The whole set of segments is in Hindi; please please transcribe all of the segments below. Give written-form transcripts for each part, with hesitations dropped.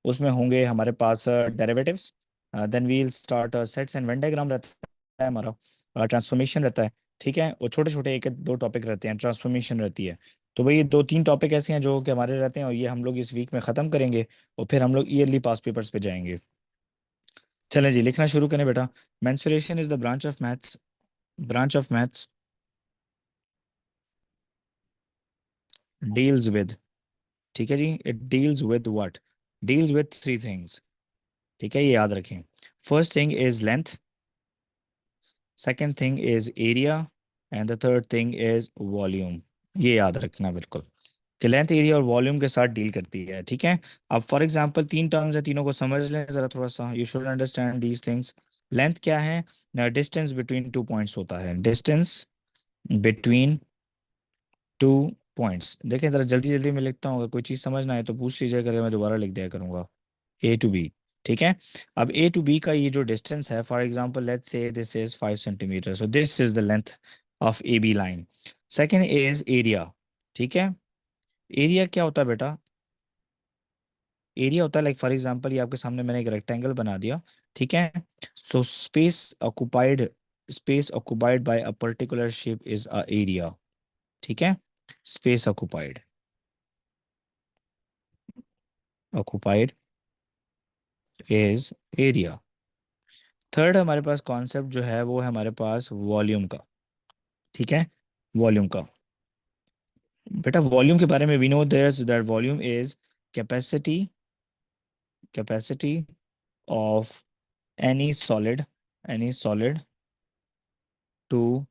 उसमें होंगे हमारे पास derivatives, then we'll start sets and Venn diagram रहता है हमारा, ट्रांसफॉर्मेशन रहता है, ठीक है, और छोटे छोटे एक दो टॉपिक रहते हैं, ट्रांसफॉर्मेशन रहती है। तो भाई ये दो तीन टॉपिक ऐसे हैं जो कि हमारे रहते हैं, और ये हम लोग इस वीक में ख़त्म करेंगे, और फिर हम लोग ईयरली पास पेपर्स पे जाएंगे। चलें जी, लिखना शुरू करें बेटा। Mensuration is the branch of maths deals with, ठीक है जी, it deals with what, deals with three things, ठीक है, ये याद रखें। First thing is length, second thing is area, and the third thing is volume. ये याद रखना बिल्कुल, कि लेंथ, एरिया और वॉल्यूम के साथ डील करती है, ठीक है। अब फॉर एग्जांपल तीन टर्म्स है, तीनों को समझ लें जरा थोड़ा सा, you should understand these things. Length क्या है? डिस्टेंस बिटवीन टू पॉइंट्स होता है, डिस्टेंस बिटवीन टू पॉइंट्स। देखें जरा जल्दी जल्दी मैं लिखता हूँ, अगर कोई चीज़ समझ ना आए तो पूछ लीजिए करें, मैं दोबारा लिख दिया करूंगा। ए टू बी, ठीक है। अब ए टू बी का ये जो डिस्टेंस है, for example let's say this is 5 centimetre, so this is the length of A B line. Second is area, ठीक है। एरिया क्या होता है बेटा? एरिया होता है, लाइक फॉर एग्जांपल ये आपके सामने मैंने एक रेक्टेंगल बना दिया, ठीक है। So space occupied by a particular shape is a area, ठीक है। Space occupied is area. Third हमारे पास कॉन्सेप्ट जो है वो है हमारे पास वॉल्यूम का, ठीक है। वॉल्यूम का, बेटा वॉल्यूम के बारे में we know there that volume is capacity capacity of any solid to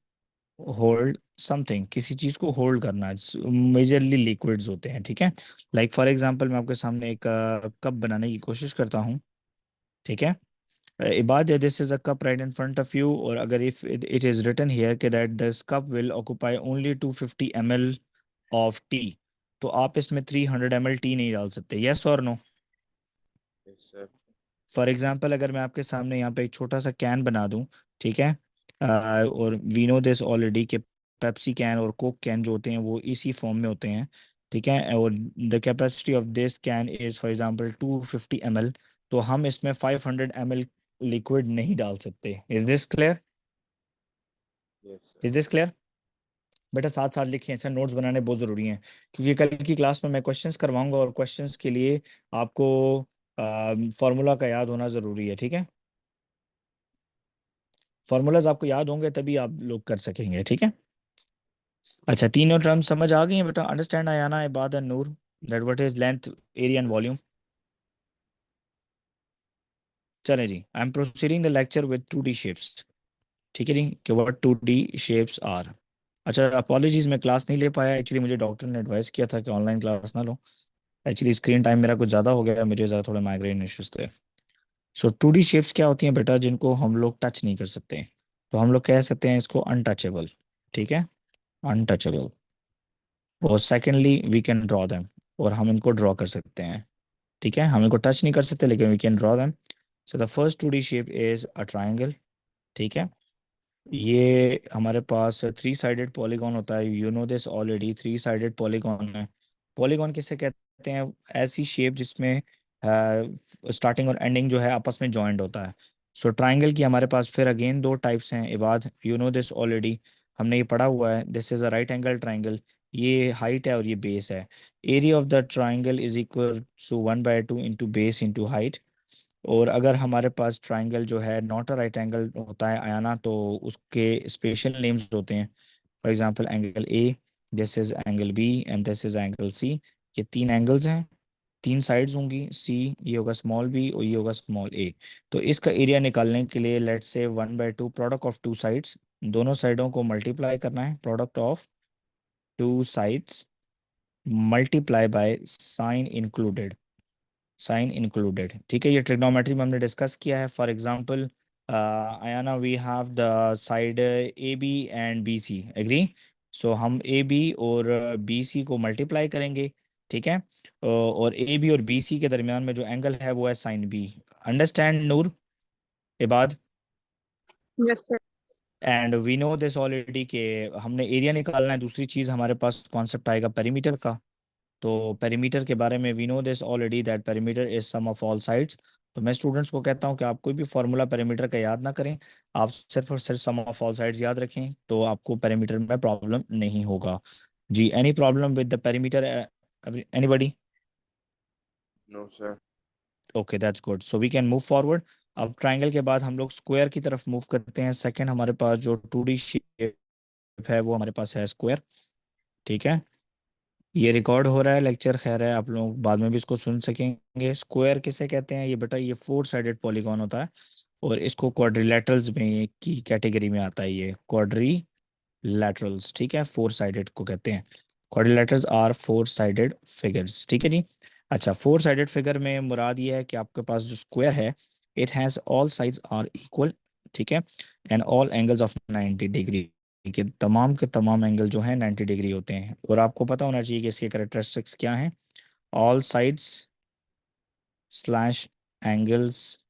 hold something, किसी चीज को होल्ड करना, मेजरली लिक्विड्स होते हैं, ठीक है। लाइक फॉर एग्जांपल मैं आपके सामने एक कप बनाने की कोशिश करता हूँ, ठीक है। Ibad this is a cup right in front of you, और अगर if it is written here कि that this cup will occupy only 250 ml of tea, तो आप इसमें 300 ml टी नहीं डाल सकते, यस और no? Yes, sir. For example अगर मैं आपके सामने यहाँ पे एक छोटा सा कैन बना दूँ, ठीक है, और वी नो दिस ऑलरेडी कि पेप्सी कैन और कोक कैन जो होते हैं वो इसी फॉर्म में होते हैं, ठीक है, और the capacity of this can is for example 250 ml, तो हम इसमें 500 ml लिक्विड नहीं डाल सकते। Is this clear? Yes, sir. Is this clear? बेटा साथ साथ लिखिए, अच्छा नोट्स बनाने बहुत ज़रूरी हैं, क्योंकि कल की क्लास में मैं क्वेश्चंस करवाऊंगा, और क्वेश्चंस के लिए आपको फार्मूला का याद होना ज़रूरी है, ठीक है। फार्मूलाज आपको याद होंगे तभी आप लोग कर सकेंगे, ठीक है। अच्छा तीनों टर्म्स समझ आ गई हैं बेटा? Understand Ayana, Ibad and Noor, that what is length, area and volume. चलें जी, I am proceeding the lecture with 2D shapes, ठीक है जी, कि व्हाट 2D शेप्स आर। अच्छा अपॉलॉजीज, मैं क्लास नहीं ले पाया एक्चुअली, मुझे डॉक्टर ने एडवाइस किया था कि ऑनलाइन क्लास ना लो, एक्चुअली स्क्रीन टाइम मेरा कुछ ज़्यादा हो गया, मुझे ज़्यादा थोड़े माइग्रेन इश्यूज थे। सो 2D शेप्स क्या होती हैं बेटा, जिनको हम लोग टच नहीं कर सकते, तो हम लोग कह सकते हैं इसको अनटचेबल, ठीक है, अनटचेबल। और secondly we can draw them, और हम इनको ड्रॉ कर सकते हैं, ठीक है, हम इनको टच नहीं कर सकते लेकिन we can draw them. So the first 2D shape is a triangle, ठीक है। ये हमारे पास थ्री साइडेड पॉलीगॉन होता है, you know this already, three sided polygon है। पॉलीगॉन किसे कहते हैं? ऐसी शेप जिसमें स्टार्टिंग और एंडिंग जो है आपस में जॉइंट होता है। सो ट्राइंगल की हमारे पास फिर अगेन दो टाइप्स हैं, Ibad you know this already, हमने ये पढ़ा हुआ है, this is a right angle triangle, ये हाइट है और ये बेस है। Area of the triangle is equal to 1/2 into base into height. और अगर हमारे पास ट्राइंगल जो है नॉट अ राइट एंगल होता है आयाना, तो उसके स्पेशल नेम्स होते हैं, for example angle A, this is angle B and this is angle C. ये तीन एंगल्स हैं, तीन साइड्स होंगी, सी, ये होगा स्मॉल बी और ये होगा स्मॉल ए। तो इसका एरिया निकालने के लिए let's say 1/2 product of two sides, दोनों साइडों को मल्टीप्लाई करना है, product of two sides multiply by sine included, ठीक है। ये ट्रिग्नोमेट्री में हमने डिस्कस किया है। For example Ayana, we have the side a b and b c, agree? So हम ए बी और बी सी को मल्टीप्लाई करेंगे, ठीक है, और ए बी और बी सी के दरमियान में जो एंगल है वो है sine b. Understand Noor, Ibad? Yes, sir. And we know this already, कि हमने एरिया निकालना है, दूसरी चीज़ हमारे पास कॉन्सेप्ट आएगा पेरीमीटर का, तो पेरीमीटर के बारे में we know this already that perimeter is sum of all sides. तो मैं स्टूडेंट्स को कहता हूँ कि आप कोई भी फॉर्मूला पेरीमीटर का याद ना करें, आप सिर्फ और सिर्फ सम ऑफ ऑल साइड्स याद रखें, तो आपको पेरीमीटर में प्रॉब्लम नहीं होगा। जी, any problem with the perimeter, anybody? No, sir. Okay, that's good, so we can move forward. अब ट्राइंगल के बाद हम लोग स्क्वायर की तरफ मूव करते हैं। सेकंड हमारे पास जो 2D शेप है वो हमारे पास है स्क्वायर। ठीक है, ये रिकॉर्ड हो रहा है लेक्चर, खैर है, आप लोग बाद में भी इसको सुन सकेंगे। स्क्वायर किसे कहते हैं? ये बेटा ये 4 साइडेड पॉलीगॉन होता है, और इसको क्वाड्रिलेटरल्स में की कैटेगरी में आता है, ये क्वाड्रिलेटरल्स। ठीक है, 4 साइडेड को कहते हैं, क्वाड्रिलेटरल्स आर 4 साइडेड फिगर्स। ठीक है जी। अच्छा, 4 साइडेड फिगर में मुराद ये है कि आपके पास जो स्क्वायर है, it has all sides are equal. ठीक है, and all angles of 90 degree, के तमाम के तमाम एंगल जो हैं 90 डिग्री होते हैं। और आपको पता होना चाहिए कि इसके करेक्टरिस्टिक्स क्या हैं। All sides slash angles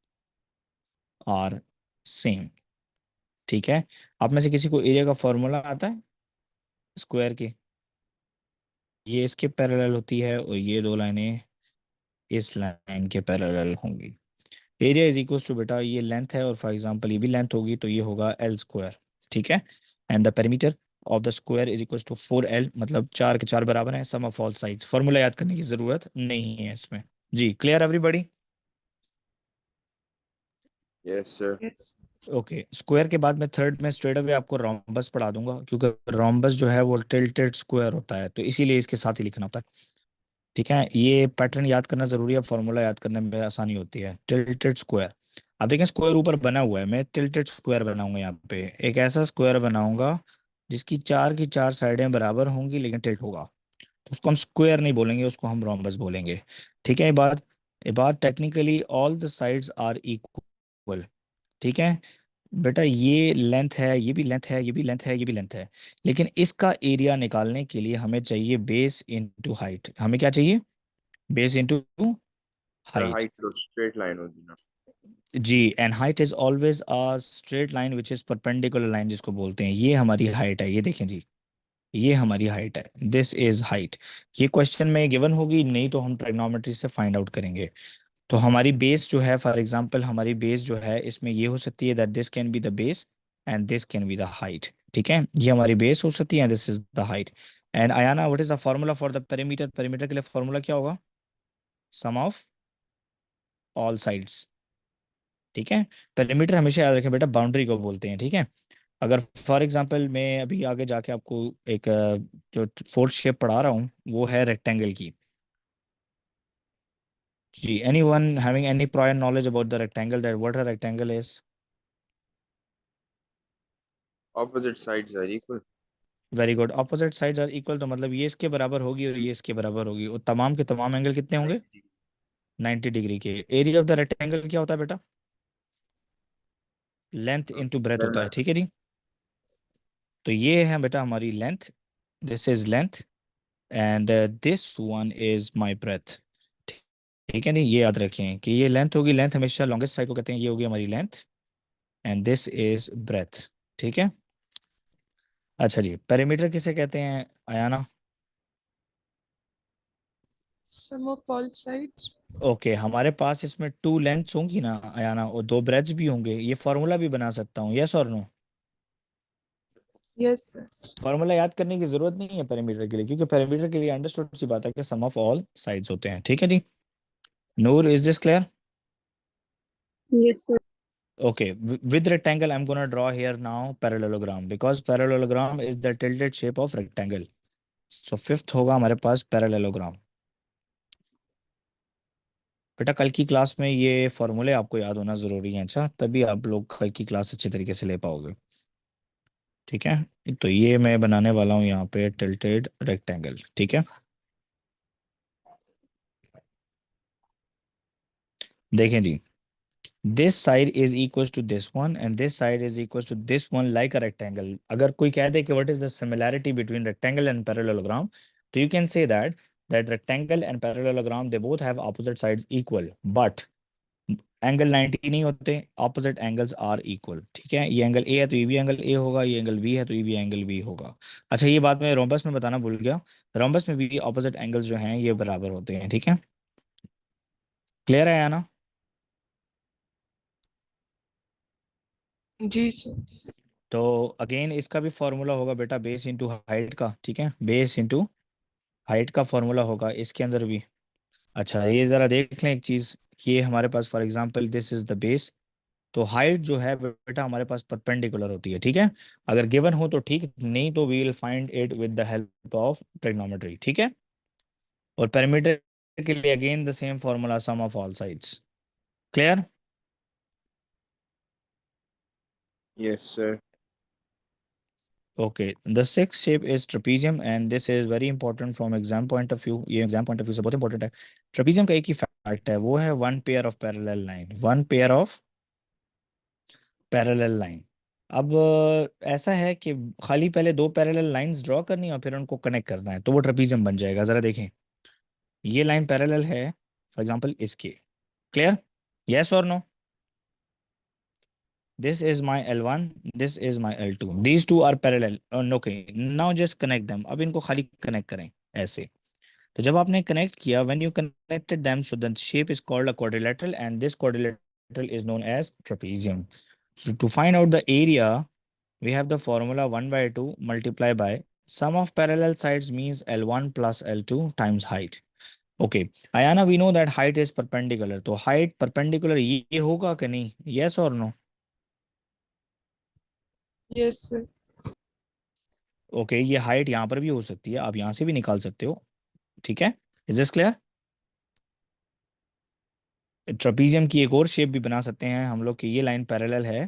are same. ठीक है, आप में से किसी को एरिया का फॉर्मूला आता है स्क्वायर के? ये इसके पैरेलल होती है और ये दो लाइनें इस लाइन के पैरेलल होंगी। एरिया इज इक्वल टू, बेटा ये लेंथ है और फॉर एग्जांपल ये भी लेंथ होगी, तो ये होगा एल स्क्वायर। ठीक है, and the perimeter of the square is equal to 4L, मतलब 4 के 4 बराबर है sum of all sides. Formula याद करने की जरूरत नहीं है इसमें। जी, clear everybody? Yes, sir. Yes. Okay, square के बाद में थर्ड में स्ट्रेट अवे आपको रोम्बस पढ़ा दूंगा, क्योंकि रोम्बस जो है वो टिल्टेड स्क्वायर होता है, तो इसीलिए इसके साथ ही लिखना होता है। ठीक है, ये पैटर्न याद करना जरूरी है, फॉर्मूला याद करने में आसानी होती है। टिल्टेड स्क्वायर, अब देखें स्क्वायर ऊपर बना हुआ है, मैं टिल्टेड स्क्वायर बनाऊंगा यहाँ पे, एक ऐसा स्क्वायर बनाऊंगा जिसकी 4 की 4 साइडें बराबर होंगी लेकिन टिल्ट होगा, तो उसको हम स्क्वायर नहीं बोलेंगे, उसको हम रोम्बस बोलेंगे। ठीक है, ये बात technically all the sides are equal. ठीक है बेटा, ये लेंथ है, ये भी लेंथ है, ये भी लेंथ है, ये भी लेंथ है, लेकिन इसका एरिया निकालने के लिए हमें चाहिए बेस इनटू हाइट। हमें क्या चाहिए? Base into The height. height to straight line होगी ना. जी, and height is always a straight line which is perpendicular line जिसको बोलते हैं। ये हमारी हाइट है, ये देखें जी, ये हमारी हाइट है, दिस इज हाइट। ये क्वेश्चन में गिवन होगी, नहीं तो हम ट्रिग्नोमेट्री से फाइंड आउट करेंगे। तो हमारी बेस जो है, फॉर एग्जांपल हमारी बेस जो है, इसमें ये हो सकती है that this can be the base and this can be the height. ठीक है, ये हमारी बेस हो सकती है, this is the height. And Ayana, what is the formula for the perimeter? Perimeter के लिए फॉर्मूला क्या होगा? सम ऑफ ऑल साइड्स। ठीक है, पेरीमीटर हमेशा याद रखें बेटा, बाउंड्री को बोलते हैं। ठीक है, अगर फॉर एग्जांपल मैं अभी आगे जाके आपको एक जो फोर्थ शेप पढ़ा रहा हूँ वो है रेक्टेंगल की। जी, anyone having any prior knowledge about the rectangle, that what a rectangle is? Opposite sides are equal. Very good, opposite sides are equal, तो मतलब ये इसके बराबर होगी और ये इसके बराबर होगी, और तमाम के तमाम एंगल कितने होंगे? 90 degree. 90 डिग्री के। एरिया ऑफ द रेक्टेंगल क्या होता है बेटा? लेंथ इनटू ब्रेथ होता है। Then ठीक है जी, तो ये है बेटा हमारी length, this is length, and this one is my breadth. ठीक है, नहीं ये याद रखें कि ये लेंथ होगी, लेंथ हमेशा लॉन्गेस्ट साइड को कहते हैं, ये होगी हमारी length, and this is breadth. ठीक है, अच्छा जी, पेरीमीटर किसे कहते हैं Ayana? Sum of all sides. Okay, हमारे पास इसमें 2 लेंथ्स होंगी ना आयाना, और 2 ब्रेड्स भी होंगे, ये फॉर्मूला भी बना सकता हूँ, यस और नो? Yes, sir. फॉर्मूला याद करने की जरूरत नहीं है पेरीमीटर के लिए, क्योंकि पेरीमीटर के लिए अंडरस्टूड सी बात है कि सम ऑफ ऑल साइड्स होते हैं। ठीक है जी, Noor, is this clear? Yes, sir. Okay, with rectangle, I'm gonna draw here now parallelogram, because parallelogram is the tilted shape of rectangle. So fifth होगा हमारे पास parallelogram। बेटा कल की क्लास में ये फॉर्मूले आपको याद होना जरूरी है, अच्छा तभी आप लोग कल की क्लास अच्छे तरीके से ले पाओगे। ठीक है, तो ये मैं बनाने वाला हूँ यहाँ पे टिल्टेड रेक्टेंगल। ठीक है, देखें जी, this side is equal to this one and this side is equal to this one like a rectangle. अगर कोई कह दे कि what is the similarity between rectangle and parallelogram, तो you can say that rectangle and parallelogram they both have opposite sides equal, but angle 90 नहीं होते, ऑपोजिट एंगल्स आर इक्वल। ठीक है, ये एंगल ए है तो ये भी एंगल ए होगा, ये एंगल बी है तो ये भी एंगल बी होगा। अच्छा, ये बात मैं रोम्बस में बताना भूल गया, रोम्बस में भी ऑपोजिट एंगल्स जो हैं ये बराबर होते हैं। ठीक है, क्लियर है या ना? जी सर। तो अगेन इसका भी फॉर्मूला होगा बेटा बेस इंटू हाइट का। ठीक है, बेस इंटू हाइट का फॉर्मूला होगा इसके अंदर भी। अच्छा, ये ज़रा देख लें एक चीज़, ये हमारे पास for example this is the base, तो हाइट जो है बेटा हमारे पास परपेंडिकुलर होती है। ठीक है, अगर गिवन हो तो ठीक, नहीं तो we will find it with the help of trigonometry. ठीक है, और पेरीमीटर के लिए again the same formula, sum of all sides. Clear? Yes, sir. Okay, the six shape is trapezium and this is very important from exam point of view, ये एग्जाम पॉइंट ऑफ व्यू से बहुत इंपॉर्टेंट है। ट्रेपीजियम का एक ही फैक्ट है, वो है one pair of parallel line, one pair of parallel line. अब ऐसा है कि खाली पहले दो पैरेलल लाइंस ड्रॉ करनी है और फिर उनको कनेक्ट करना है तो वो ट्रेपीजियम बन जाएगा। ज़रा देखें, ये लाइन पैरेलल है फॉर एग्जांपल इसके। क्लियर? यस और no? This is my L1, this is my L2, these two are parallel. Okay, now just connect them, अब इनको खाली कनेक्ट करें ऐसे। तो जब आपने कनेक्ट किया, when you connected them, so the shape is called a quadrilateral and this quadrilateral is known as trapezium. So to find out the area, we have the formula 1 by 2 multiply by sum of parallel sides means L1 plus L2 times height. Okay, Ayana, we know that height is perpendicular. तो height perpendicular ये होगा कि नहीं? Yes or no? Yes sir. Okay, ये height यहाँ पर भी हो सकती है, आप यहाँ से भी निकाल सकते हो। ठीक है, Is this clear? ट्रेपीजियम की एक और शेप भी बना सकते हैं हम लोग कि ये लाइन पैरेलल है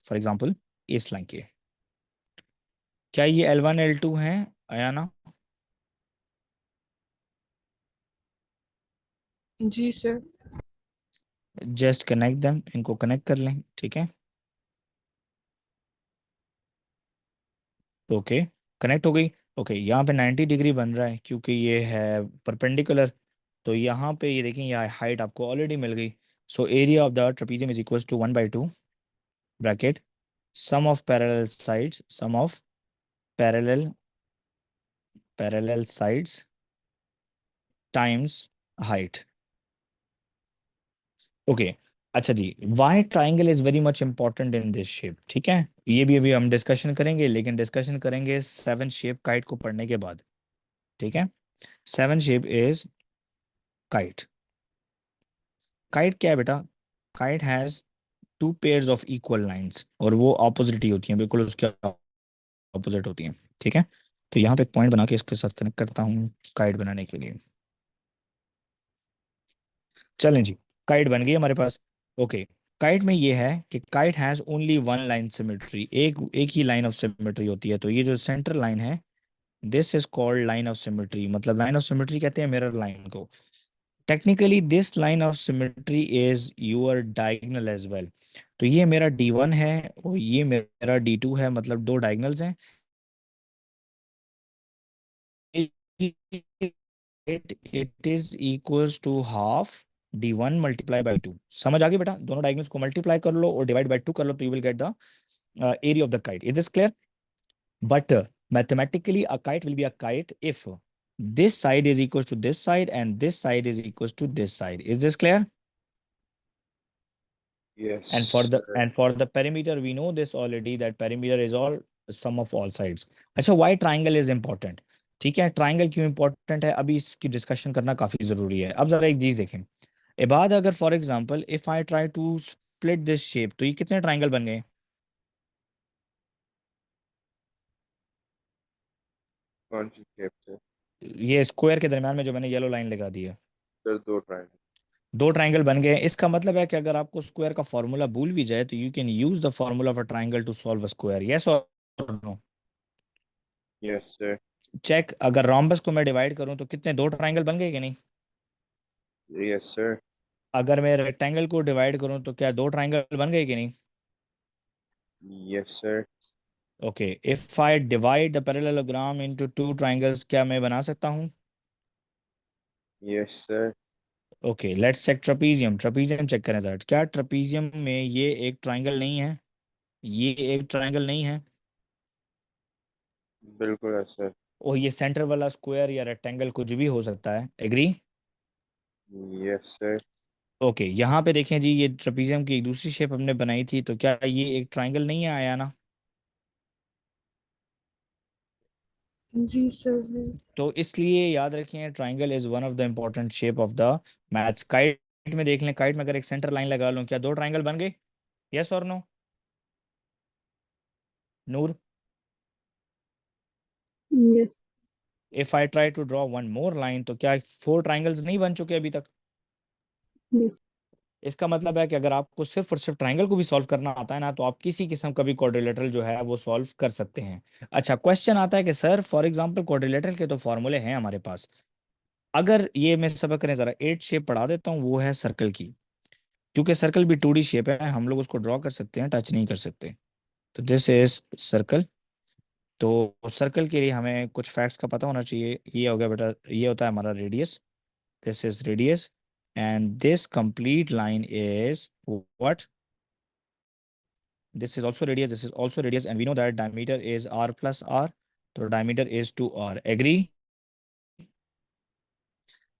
फॉर एग्जांपल इस लाइन के। क्या ये L1 L2 है अयाना? जी सर। जस्ट कनेक्ट देम, इनको कनेक्ट कर लें। ठीक है, ओके, कनेक्ट हो गई। ओके, यहाँ पे 90 डिग्री बन रहा है क्योंकि ये है परपेंडिकुलर। तो यहाँ पे ये देखें, यहाँ हाइट आपको ऑलरेडी मिल गई। So area of the trapezium is equal to 1 by 2 bracket sum of parallel sides, sum of parallel parallel sides times height. Okay, अच्छा जी, why triangle is very much important in this shape. ठीक है, ये भी अभी हम डिस्कशन करेंगे, लेकिन डिस्कशन करेंगे सेवन शेप काइट को पढ़ने के बाद। ठीक है, seven shape is kite. Kite क्या है बेटा? Kite has two pairs of equal lines और वो ऑपोजिट ही होती हैं, बिल्कुल उसके ऑपोजिट होती हैं। ठीक है, तो यहाँ पे एक पॉइंट बना के इसके साथ कनेक्ट करता हूँ काइट बनाने के लिए। चलें जी, काइट बन गई हमारे पास। ओके, काइट में ये है कि kite has only one line symmetry, एक एक ही लाइन ऑफ सिमेट्री होती है। तो ये जो सेंटर लाइन है, this is called line of symmetry, मतलब लाइन ऑफ सिमेट्री कहते हैं मिरर लाइन को। Technically this line of symmetry is your diagonal as well. तो ये मेरा D1 है और ये मेरा D2 है, मतलब दो डायगोनल्स हैं। It is equals to half D1 multiply by 2। समझ आ गई बेटा? दोनों डायगोनल्स को मल्टीप्लाई कर लो और डिवाइड बाई 2 कर लो तो you will get the area of the kite. Is this clear? But mathematically, a kite will be a kite if this side is equals to this side and this side is equals to this side. Is this clear? And for Yes, the sir. and for the perimeter, we know this already that perimeter is all sum of all sides. अच्छा, why triangle is important? ठीक है, ट्राइंगल क्यों इंपॉर्टेंट है अभी इसकी डिस्कशन करना काफी जरूरी है। अब जरा एक चीज देखें, इबाद अगर for example if I try to split this shape, तो ये कितने ट्राइंगल बन गए? कौन सी शेप से? ये स्क्वायर के दरम्यान में जो मैंने येलो लाइन लगा दी है, सर दो ट्रायंगल। दो ट्राइंगल बन गए। इसका मतलब है कि अगर आपको स्क्वायर का फॉर्मूला भूल भी जाए तो you can use the formula of a triangle to solve a square. Yes और नो? Yes sir. चेक, अगर रोम्बस को मैं डिवाइड करूं तो कितने, दो ट्राइंगल बन गए कि नहीं? Yes sir. अगर मैं रेक्टेंगल को डिवाइड करूं तो क्या दो ट्राइंगल बन गए कि नहीं? Yes sir. Okay, if I divide the parallelogram into two triangles, क्या मैं बना सकता हूं? Yes sir. Okay, let's check trapezium. Trapezium check करें जरा, क्या ट्रपीजियम में ये एक ट्रायंगल नहीं है? ये एक ट्रायंगल नहीं है? बिल्कुल है सर। और ये सेंटर वाला स्क्वायर या रेक्टेंगल कुछ भी हो सकता है, एग्री? Yes sir. ओके, यहाँ पे देखें जी, ये ट्रपीजियम की एक दूसरी शेप हमने बनाई थी, तो क्या ये एक ट्रायंगल नहीं है आया ना? जी सर। तो इसलिए याद रखें, triangle is one of the important shape of the maths. Kite में देख लें, काइट में अगर एक सेंटर लाइन लगा लूं, क्या दो ट्रायंगल बन गए? यस और no? Noor, yes. If I try to draw one more line, तो क्या फोर ट्रायंगल्स नहीं बन चुके अभी तक? यस। इसका मतलब है कि अगर आपको सिर्फ और सिर्फ ट्रायंगल को भी सॉल्व करना आता है ना, तो आप किसी किस्म का भी क्वाड्रिलेटरल जो है वो सॉल्व कर सकते हैं। अच्छा, क्वेश्चन आता है कि सर फॉर एग्जांपल क्वाड्रिलेटरल के तो फॉर्मूले हैं हमारे पास, अगर ये मैं सबक करें जरा, एट शेप पढ़ा देता हूँ, वो है सर्कल की। क्योंकि सर्कल भी 2D शेप है, हम लोग उसको ड्रॉ कर सकते हैं, टच नहीं कर सकते। तो दिस इज सर्कल। तो सर्कल के लिए हमें कुछ फैक्ट्स का पता होना चाहिए। ये हो गया बेटा, ये होता है हमारा radius, this is radius, and this complete line is what? This is also radius, this is also radius, and we know that diameter is r plus r. So diameter is 2r. Agree?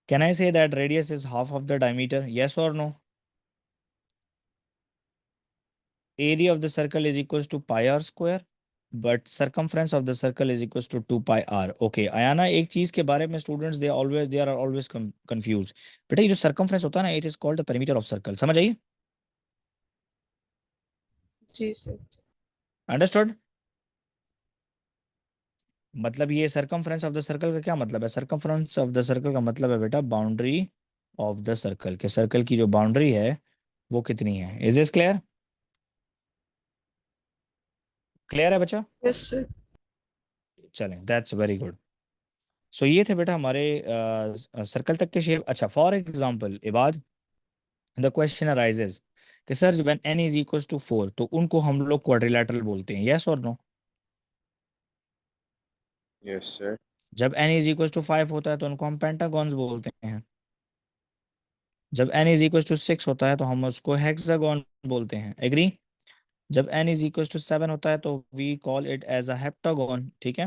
Can I say that radius is half of the diameter? Yes or no? Area of the circle is equals to pi r square, but circumference of the circle is equals to 2 pi r. Okay, Ayana, एक चीज के बारे में students they are always confused. बेटा ये जो circumference होता है ना, it is called the perimeter of circle. समझ आइए? जी सर। Understood? मतलब ये सर्कमफ्रेंस ऑफ द सर्कल का क्या मतलब है? सर्कमफ्रेंस ऑफ द सर्कल का मतलब है बेटा बाउंड्री ऑफ द सर्कल, के सर्कल की जो बाउंड्री है वो कितनी है। Is this clear? क्लियर है बच्चा? Yes sir. चलें, दैट्स वेरी गुड। सो ये थे बेटा हमारे सर्कल तक के शेप। अच्छा, for example Ibad, the question arises कि sir when n is equals to 4, तो उनको हम लोग क्वाड्रिलेटरल बोलते हैं, यस और नो? Yes sir. जब n इज इक्वल्स टू 5 होता है तो उनको हम पेंटागॉन्स बोलते हैं। जब n इज इक्वल्स टू 6 होता है तो हम उसको हेक्सागोन बोलते हैं, एग्री? जब n इज इक्वल्स टू 7 होता है तो we call it as a heptagon, ठीक है?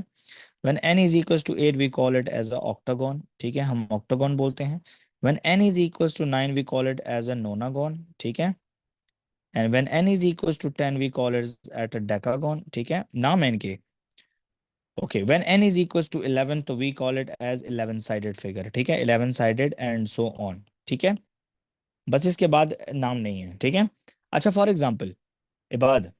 When n is equals to 8 we call it as a octagon, ठीक है, हम ऑक्टागोन बोलते हैं। When n is equals to 9 we call it as a nonagon, ठीक है? And when n is equals to 10 we call it at a decagon, ठीक है, नाम n के। Okay, when n is equals to 11 तो we call it as 11 sided figure, ठीक है, 11 साइडेड एंड सो ऑन, ठीक है? बस इसके बाद नाम नहीं है, ठीक है? अच्छा, फॉर एग्जाम्पल इबाद,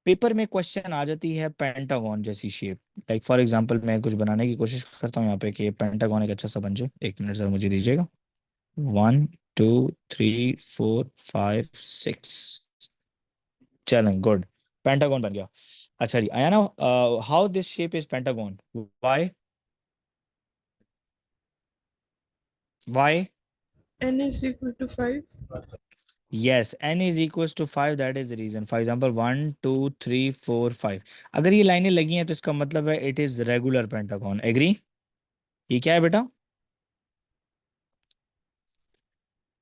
पेपर में क्वेश्चन आ जाती है पेंटागन जैसी शेप। लाइक फॉर एग्जांपल मैं कुछ बनाने की कोशिश करता हूँ यहाँ पे कि पेंटागन एक अच्छा सा बन जाए। एक मिनट सर मुझे दीजिएगा। 1 2 3 4 5 6, चलें, गुड, पेंटागन बन गया। अच्छा जी, आया ना? How this shape is pentagon? Why? Why? n is equal to 5. Yes, n is equals to 5, that is the reason. For example 1 2 3 4 5, अगर ये लाइनें लगी हैं तो इसका मतलब है it is regular pentagon, agree? ये क्या है बेटा?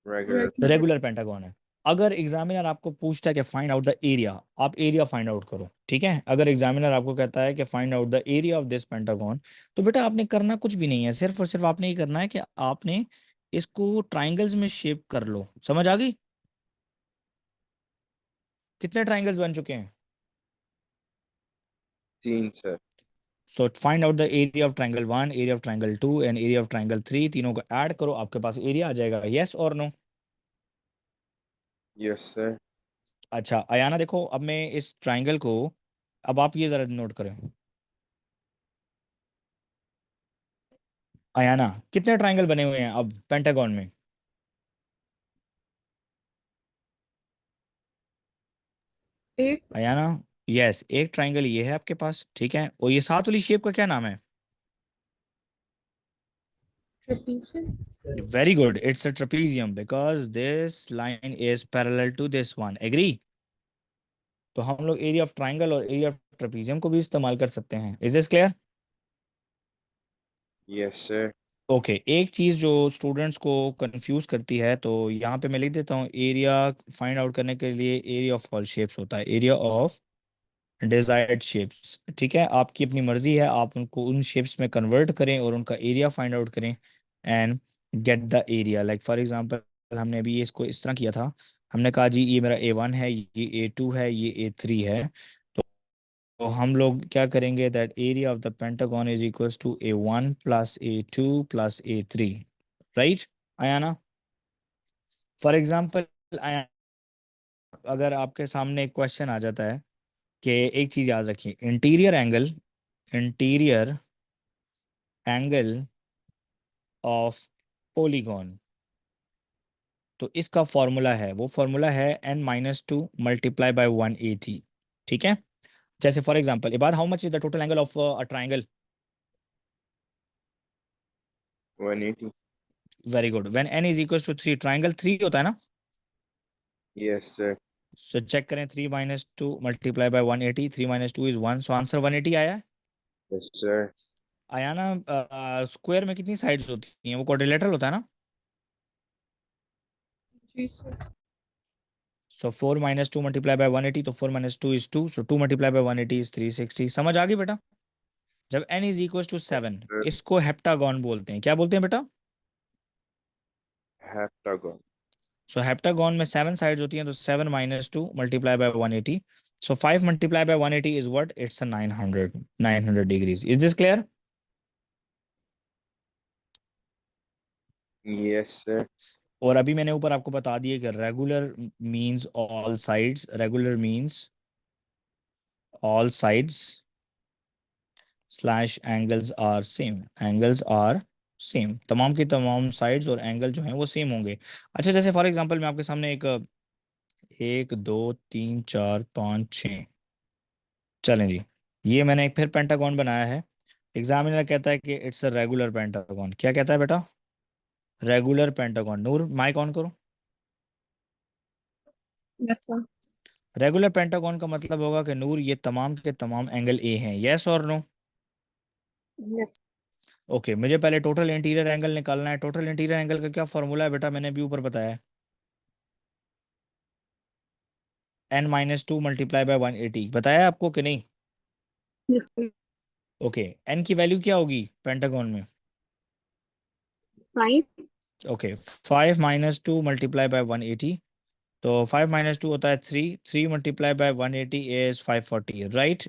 Regular Regular. रेगुलर पेंटागन है। अगर एग्जामिनर आपको पूछता है कि फाइंड आउट द एरिया, आप एरिया फाइंड आउट करो, ठीक है? अगर एग्जामिनर आपको कहता है कि find out the area of this pentagon, तो बेटा आपने करना कुछ भी नहीं है, सिर्फ और सिर्फ आपने ये करना है कि आपने इसको ट्राइंगल्स में शेप कर लो। समझ आ गई? कितने ट्राइंगल्स बन चुके हैं? 3 sir. So find out the area of triangle 1, area of triangle 2 and area of triangle 3, तीनों को ऐड करो, आपके पास एरिया आ जाएगा। यस और नो? Yes sir. अच्छा अयाना, देखो अब मैं इस ट्राइंगल को, अब आप ये जरा नोट करें। अयाना, कितने ट्राइंगल बने हुए हैं अब पेंटागन में? एक। अयाना, यस, एक ट्राइंगल ये है आपके पास, ठीक है, और ये साथ वाली शेप का क्या नाम है? Trapezium. Very good, it's a trapezium because this line is parallel to this one, agree? तो हम लोग एरिया ऑफ ट्राइंगल और एरिया ऑफ ट्रेपीजियम को भी इस्तेमाल कर सकते हैं। Is this clear? Yes sir. Okay, एक चीज़ जो स्टूडेंट्स को कंफ्यूज करती है, तो यहाँ पे मैं लिख देता हूँ, एरिया फाइंड आउट करने के लिए एरिया ऑफ ऑल शेप्स होता है, एरिया ऑफ डिजायर्ड शेप्स। ठीक है, आपकी अपनी मर्जी है, आप उनको उन शेप्स में कन्वर्ट करें और उनका एरिया फाइंड आउट करें and get the area. Like for example हमने अभी ये इसको इस तरह किया था, हमने कहा जी ये मेरा A1 है, ये A2 है, ये A3 है। तो हम लोग क्या करेंगे, that area of the pentagon is equals to A1 plus A2 plus A3, right Ayana? For example अगर आपके सामने एक क्वेश्चन आ जाता है कि एक चीज याद रखिए, इंटीरियर एंगल ऑफ पॉलीगॉन, तो इसका फॉर्मूला है, वो फॉर्मूला है n-2 मल्टीप्लाई बाय 180। ठीक है, जैसे for example Ibad, how much is the total angle of a triangle? 180. Very good, when n is equal to 3, triangle 3 होता है ना? Yes, sir. सो चेक करें, 3-2 multiply by 180, 3-2 is 1, so answer 180 आया है। Yes, sir. आया ना? स्क्वायर में कितनी साइड्स होती हैं, वो क्वाड्रिलेटरल होता है ना? जी सर। सो 4-2 मल्टीप्लाई बाय 180, तो 4-2 is 2, so 2 multiply by 180 is 360। समझ आ गई बेटा? जब n is equal to 7, Sir. इसको हेप्टागॉन बोलते हैं। क्या बोलते हैं बेटा? Heptagon. सो हेप्टागॉन में 7 साइड्स होती हैं, तो 7-2 multiply by 180, so 5 multiply by 180 is what, it's a 900 degrees. Is this clear? Yes, sir. और अभी मैंने ऊपर आपको बता दिया कि regular means all sides, regular means all sides slash angles are same, angles are same, तमाम की तमाम साइड्स और एंगल जो हैं वो सेम होंगे। अच्छा, जैसे फॉर एग्जांपल मैं आपके सामने एक 1 2 3 4 5 6, चलें जी, ये मैंने एक फिर पेंटागन बनाया है। एग्जामिनर कहता है कि इट्स अ रेगुलर पेंटागन। क्या कहता है बेटा? Regular pentagon. Noor mic on करो। Yes sir. रेगुलर पेंटागन का मतलब होगा कि नूर ये तमाम के तमाम एंगल ए हैं, यस और नो? यस। ओके, मुझे पहले टोटल इंटीरियर एंगल निकालना है। टोटल इंटीरियर एंगल का क्या फॉर्मूला है बेटा? मैंने भी ऊपर बताया है, n-2 मल्टीप्लाई बाय 180, बताया है आपको कि नहीं? Yes sir. ओके, n की वैल्यू क्या होगी पेंटागन में? 5। ओके, 5-2 मल्टीप्लाई बाय 180, तो 5-2 होता है 3, 3 multiply by 180 is 540, right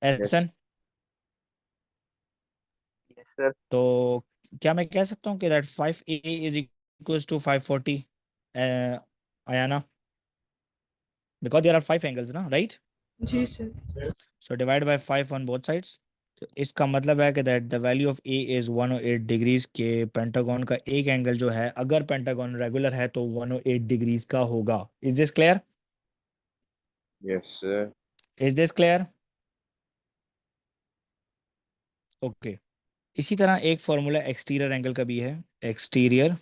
Yes. Ehsan? Yes, sir. तो क्या मैं कह सकता हूँ कि that 5a is equals to 540 Ayana? Because there are 5 angles ना, राइट? जी sir. So divide by 5 on both sides. तो इसका मतलब है कि that the value of a is 108 degrees, के पेंटागन का एक एंगल जो है, अगर पेंटागन रेगुलर है तो 108 डिग्रीज का होगा। Is this clear? Yes, sir. Is this clear? Okay, इसी तरह एक फॉर्मूला एक्सटीरियर एंगल का भी है। एक्सटीरियर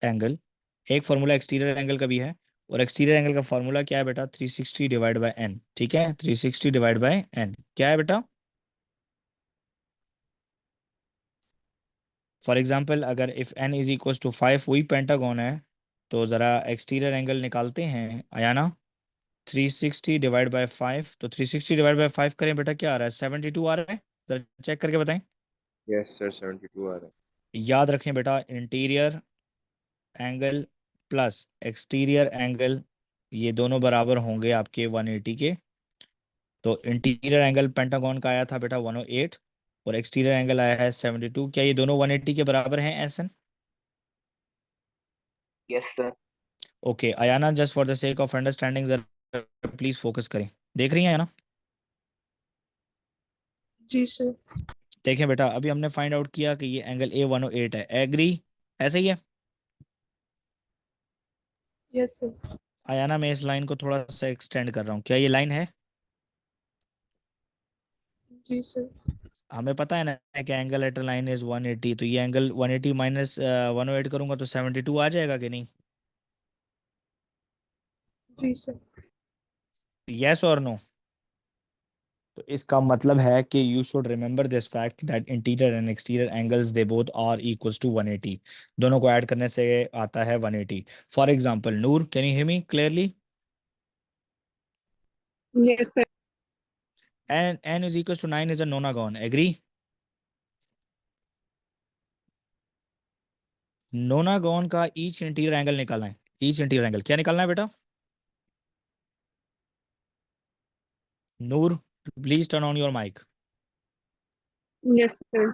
एंगल, एक फॉर्मूला एक्सटीरियर एंगल का भी है, और एक्सटीरियर एंगल का फॉर्मूला क्या है बेटा? 360 डिवाइड बाय एन। ठीक है, 360 डिवाइड बाय एन क्या है बेटा? फॉर एग्जाम्पल अगर if n is equal to 5, वही पेंटागन है, तो ज़रा एक्सटीरियर एंगल निकालते हैं आया ना? 360 डिवाइड बाय 5, तो 360 डिवाइड बाय 5 करें बेटा, क्या आ रहा है? 72 आ रहा है। जरा चेक करके बताएं। Yes, sir. 72 are. याद रखें बेटा, interior angle plus exterior angle, ये दोनों बराबर होंगे आपके 180 के। तो इंटीरियर एंगल पेंटागन का आया था बेटा 108, और एक्सटीरियर एंगल आया है 72। क्या ये दोनों 180 के बराबर हैं एसन? Yes, sir. Okay Ayana, just for the sake of understanding जरा प्लीज फोकस करें। देख रही हैं आयाना? जी सर। देखें बेटा, अभी हमने फाइंड आउट किया कि ये एंगल ए 108 है, एग्री? ऐसे ही है यस सर। आयाना? मैं इस लाइन को थोड़ा सा एक्सटेंड कर रहा हूँ, क्या ये लाइन है? जी सर। हमें पता है ना कि एंगल एट लाइन इज 180, तो ये एंगल 180 माइनस 108 करूंगा तो 72 आ जाएगा कि नहीं? जी सर। यस और नो? तो इसका मतलब है कि you should remember this fact that interior and exterior angles they both are equals to 180। दोनों को ऐड करने से आता है 180। For example Noor, can you hear me clearly? Yes, sir. n is equals to 9 is a nonagon, agree? नोनागॉन का ईच इंटीरियर एंगल निकालना है। ईच इंटीरियर एंगल क्या निकालना है बेटा? Noor, please turn on your mic. Yes, sir.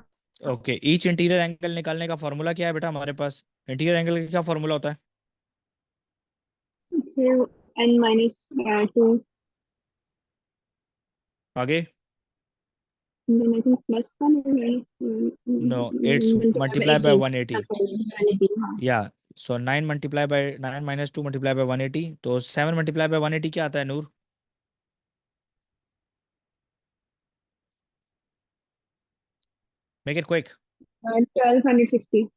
Okay, each interior angle निकालने का फॉर्मूला क्या है बेटा हमारे पास? इंटीरियर एंगल का क्या फॉर्मूला होता है? So n minus 2, आगे? then I think plus 1 and then no, it's multiply by multiply by 18. 180। Sorry, 180. हाँ. या so 9 multiply by 9 minus 2 multiply by 180, तो 7 मल्टीप्लाई बाय 180 क्या आता है Noor? Make it quick. 1260.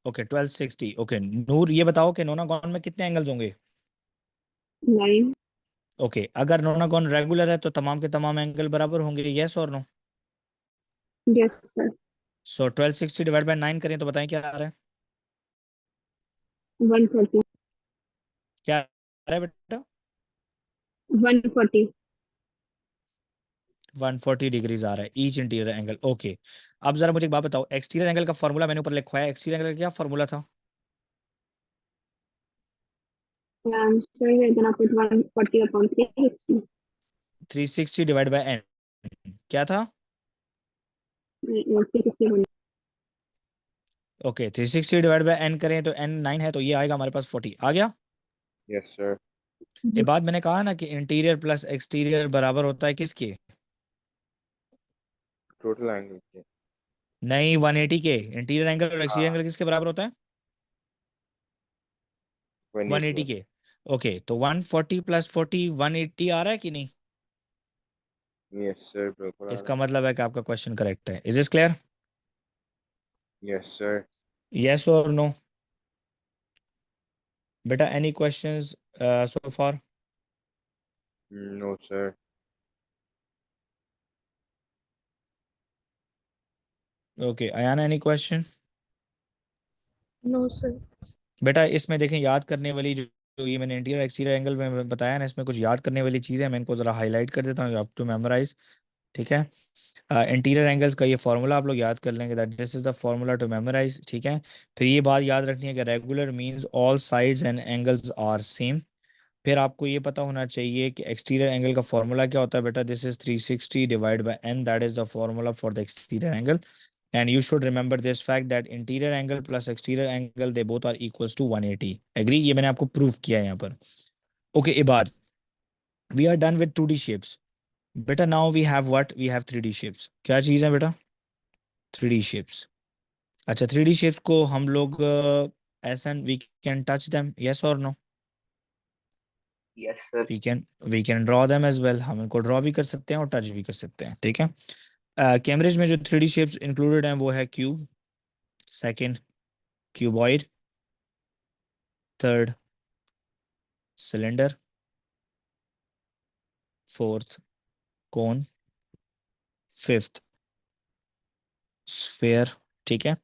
Okay 1260। Okay Noor, ये बताओ कि नोनागॉन में कितने एंगल्स होंगे? 9. ओके, अगर नोनागॉन रेगुलर है तो तमाम के तमाम एंगल बराबर होंगे, यस और no? Yes, sir. So 1260 divide by 9 करें तो बताएं क्या आ रहा है? 140. क्या आ रहा है बेटा? 140. 140 डिग्रीज आ रहा है ईच इंटीरियर एंगल। ओके, अब जरा मुझे एक बात बताओ, एक्सटीरियर एंगल का फॉर्मूला मैंने ऊपर लिखा है, एक्सटीरियर एंगल का क्या फॉर्मूला था? So we're gonna put 140 upon 360. 360 divide by N क्या था? 360. ओके 360 डिवाइड बाय एन करें तो एन 9 है, तो ये आएगा हमारे पास 40। आ गया? Yes, sir. ये बात मैंने कहा ना कि इंटीरियर प्लस एक्सटीरियर बराबर होता है किसके? Total angle. Okay. नहीं, 180 के। इंटीरियर एंगल और एक्सटीरियर हाँ, एंगल किसके बराबर होता है? 180 180. के। ओके, तो 140 प्लस 40 180 आ रहा है कि नहीं? Yes, sir. बिल्कुल आ रहा इसका है. मतलब है कि आपका क्वेश्चन करेक्ट है। Is this clear? Yes, sir. Yes और नो? बेटा एनी क्वेश्चंस सो फार? No, sir. Okay Ayana, any question? No, sir. बेटा इसमें देखें, याद करने वाली जो ये मैंने इंटीरियर एक्सटीरियर एंगल में बताया ना, इसमें कुछ याद करने वाली चीज़ें मैं इनको ज़रा हाईलाइट कर देता हूँ आप टू मेमोराइज। ठीक है, इंटीरियर एंगल्स का ये फार्मूला आप लोग याद कर लेंगे, that this is the formula to memorise. ठीक है, फिर ये बात याद रखनी है कि regular means all sides and angles are same. फिर आपको ये पता होना चाहिए कि एक्सटीरियर एंगल का फार्मूला क्या होता है बेटा, this is 360 divide by n, that is the formula for the exterior angle. And you should remember this fact that interior angle plus exterior angle they both are equals to 180। Agree? ये मैंने आपको प्रूव किया है यहाँ पर। Okay, Ibad, we are done with 2D shapes. बेटा now we have what, we have 3D shapes. क्या चीज़ है बेटा? 3D shapes. अच्छा, 3D शेप्स को हम लोग ऐसा we can touch them, yes और no? Yes, sir. We can draw them as well. हम इनको ड्रॉ भी कर सकते हैं और टच भी कर सकते हैं। ठीक है, कैम्ब्रिज में जो 3D शेप्स इंक्लूडेड हैं वो है cube, second cuboid, third cylinder, fourth cone, fifth sphere. ठीक है,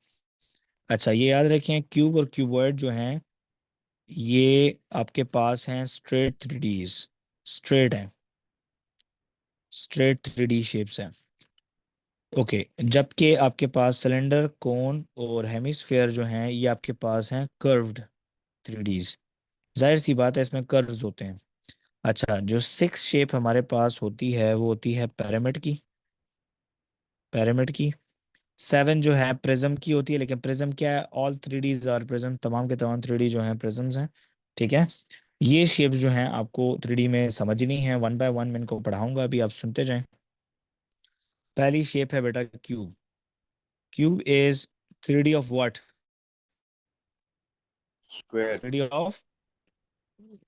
अच्छा ये याद रखें, क्यूब और क्यूबॉइड जो हैं ये आपके पास हैं स्ट्रेट 3Ds, स्ट्रेट हैं, स्ट्रेट 3D शेप्स हैं। ओके, जबकि आपके पास सिलेंडर, कोन और हेमिस्फेयर जो हैं ये आपके पास हैं कर्व्ड 3Ds। जाहिर सी बात है इसमें कर्व्स होते हैं। अच्छा, जो सिक्स शेप हमारे पास होती है वो होती है पिरामिड की, पिरामिड की। सेवन जो है प्रिज्म की होती है, लेकिन प्रिज्म क्या है, ऑल 3Ds आर प्रिज्म, तमाम के तमाम 3D जो हैं प्रिज्म्स हैं। ठीक है, ये शेप्स जो हैं आपको 3D में समझनी है, वन बाय वन मैं इनको पढ़ाऊंगा, अभी आप सुनते जाएं। पहली शेप है बेटा cube. Cube is 3D of what? Square. 3D of,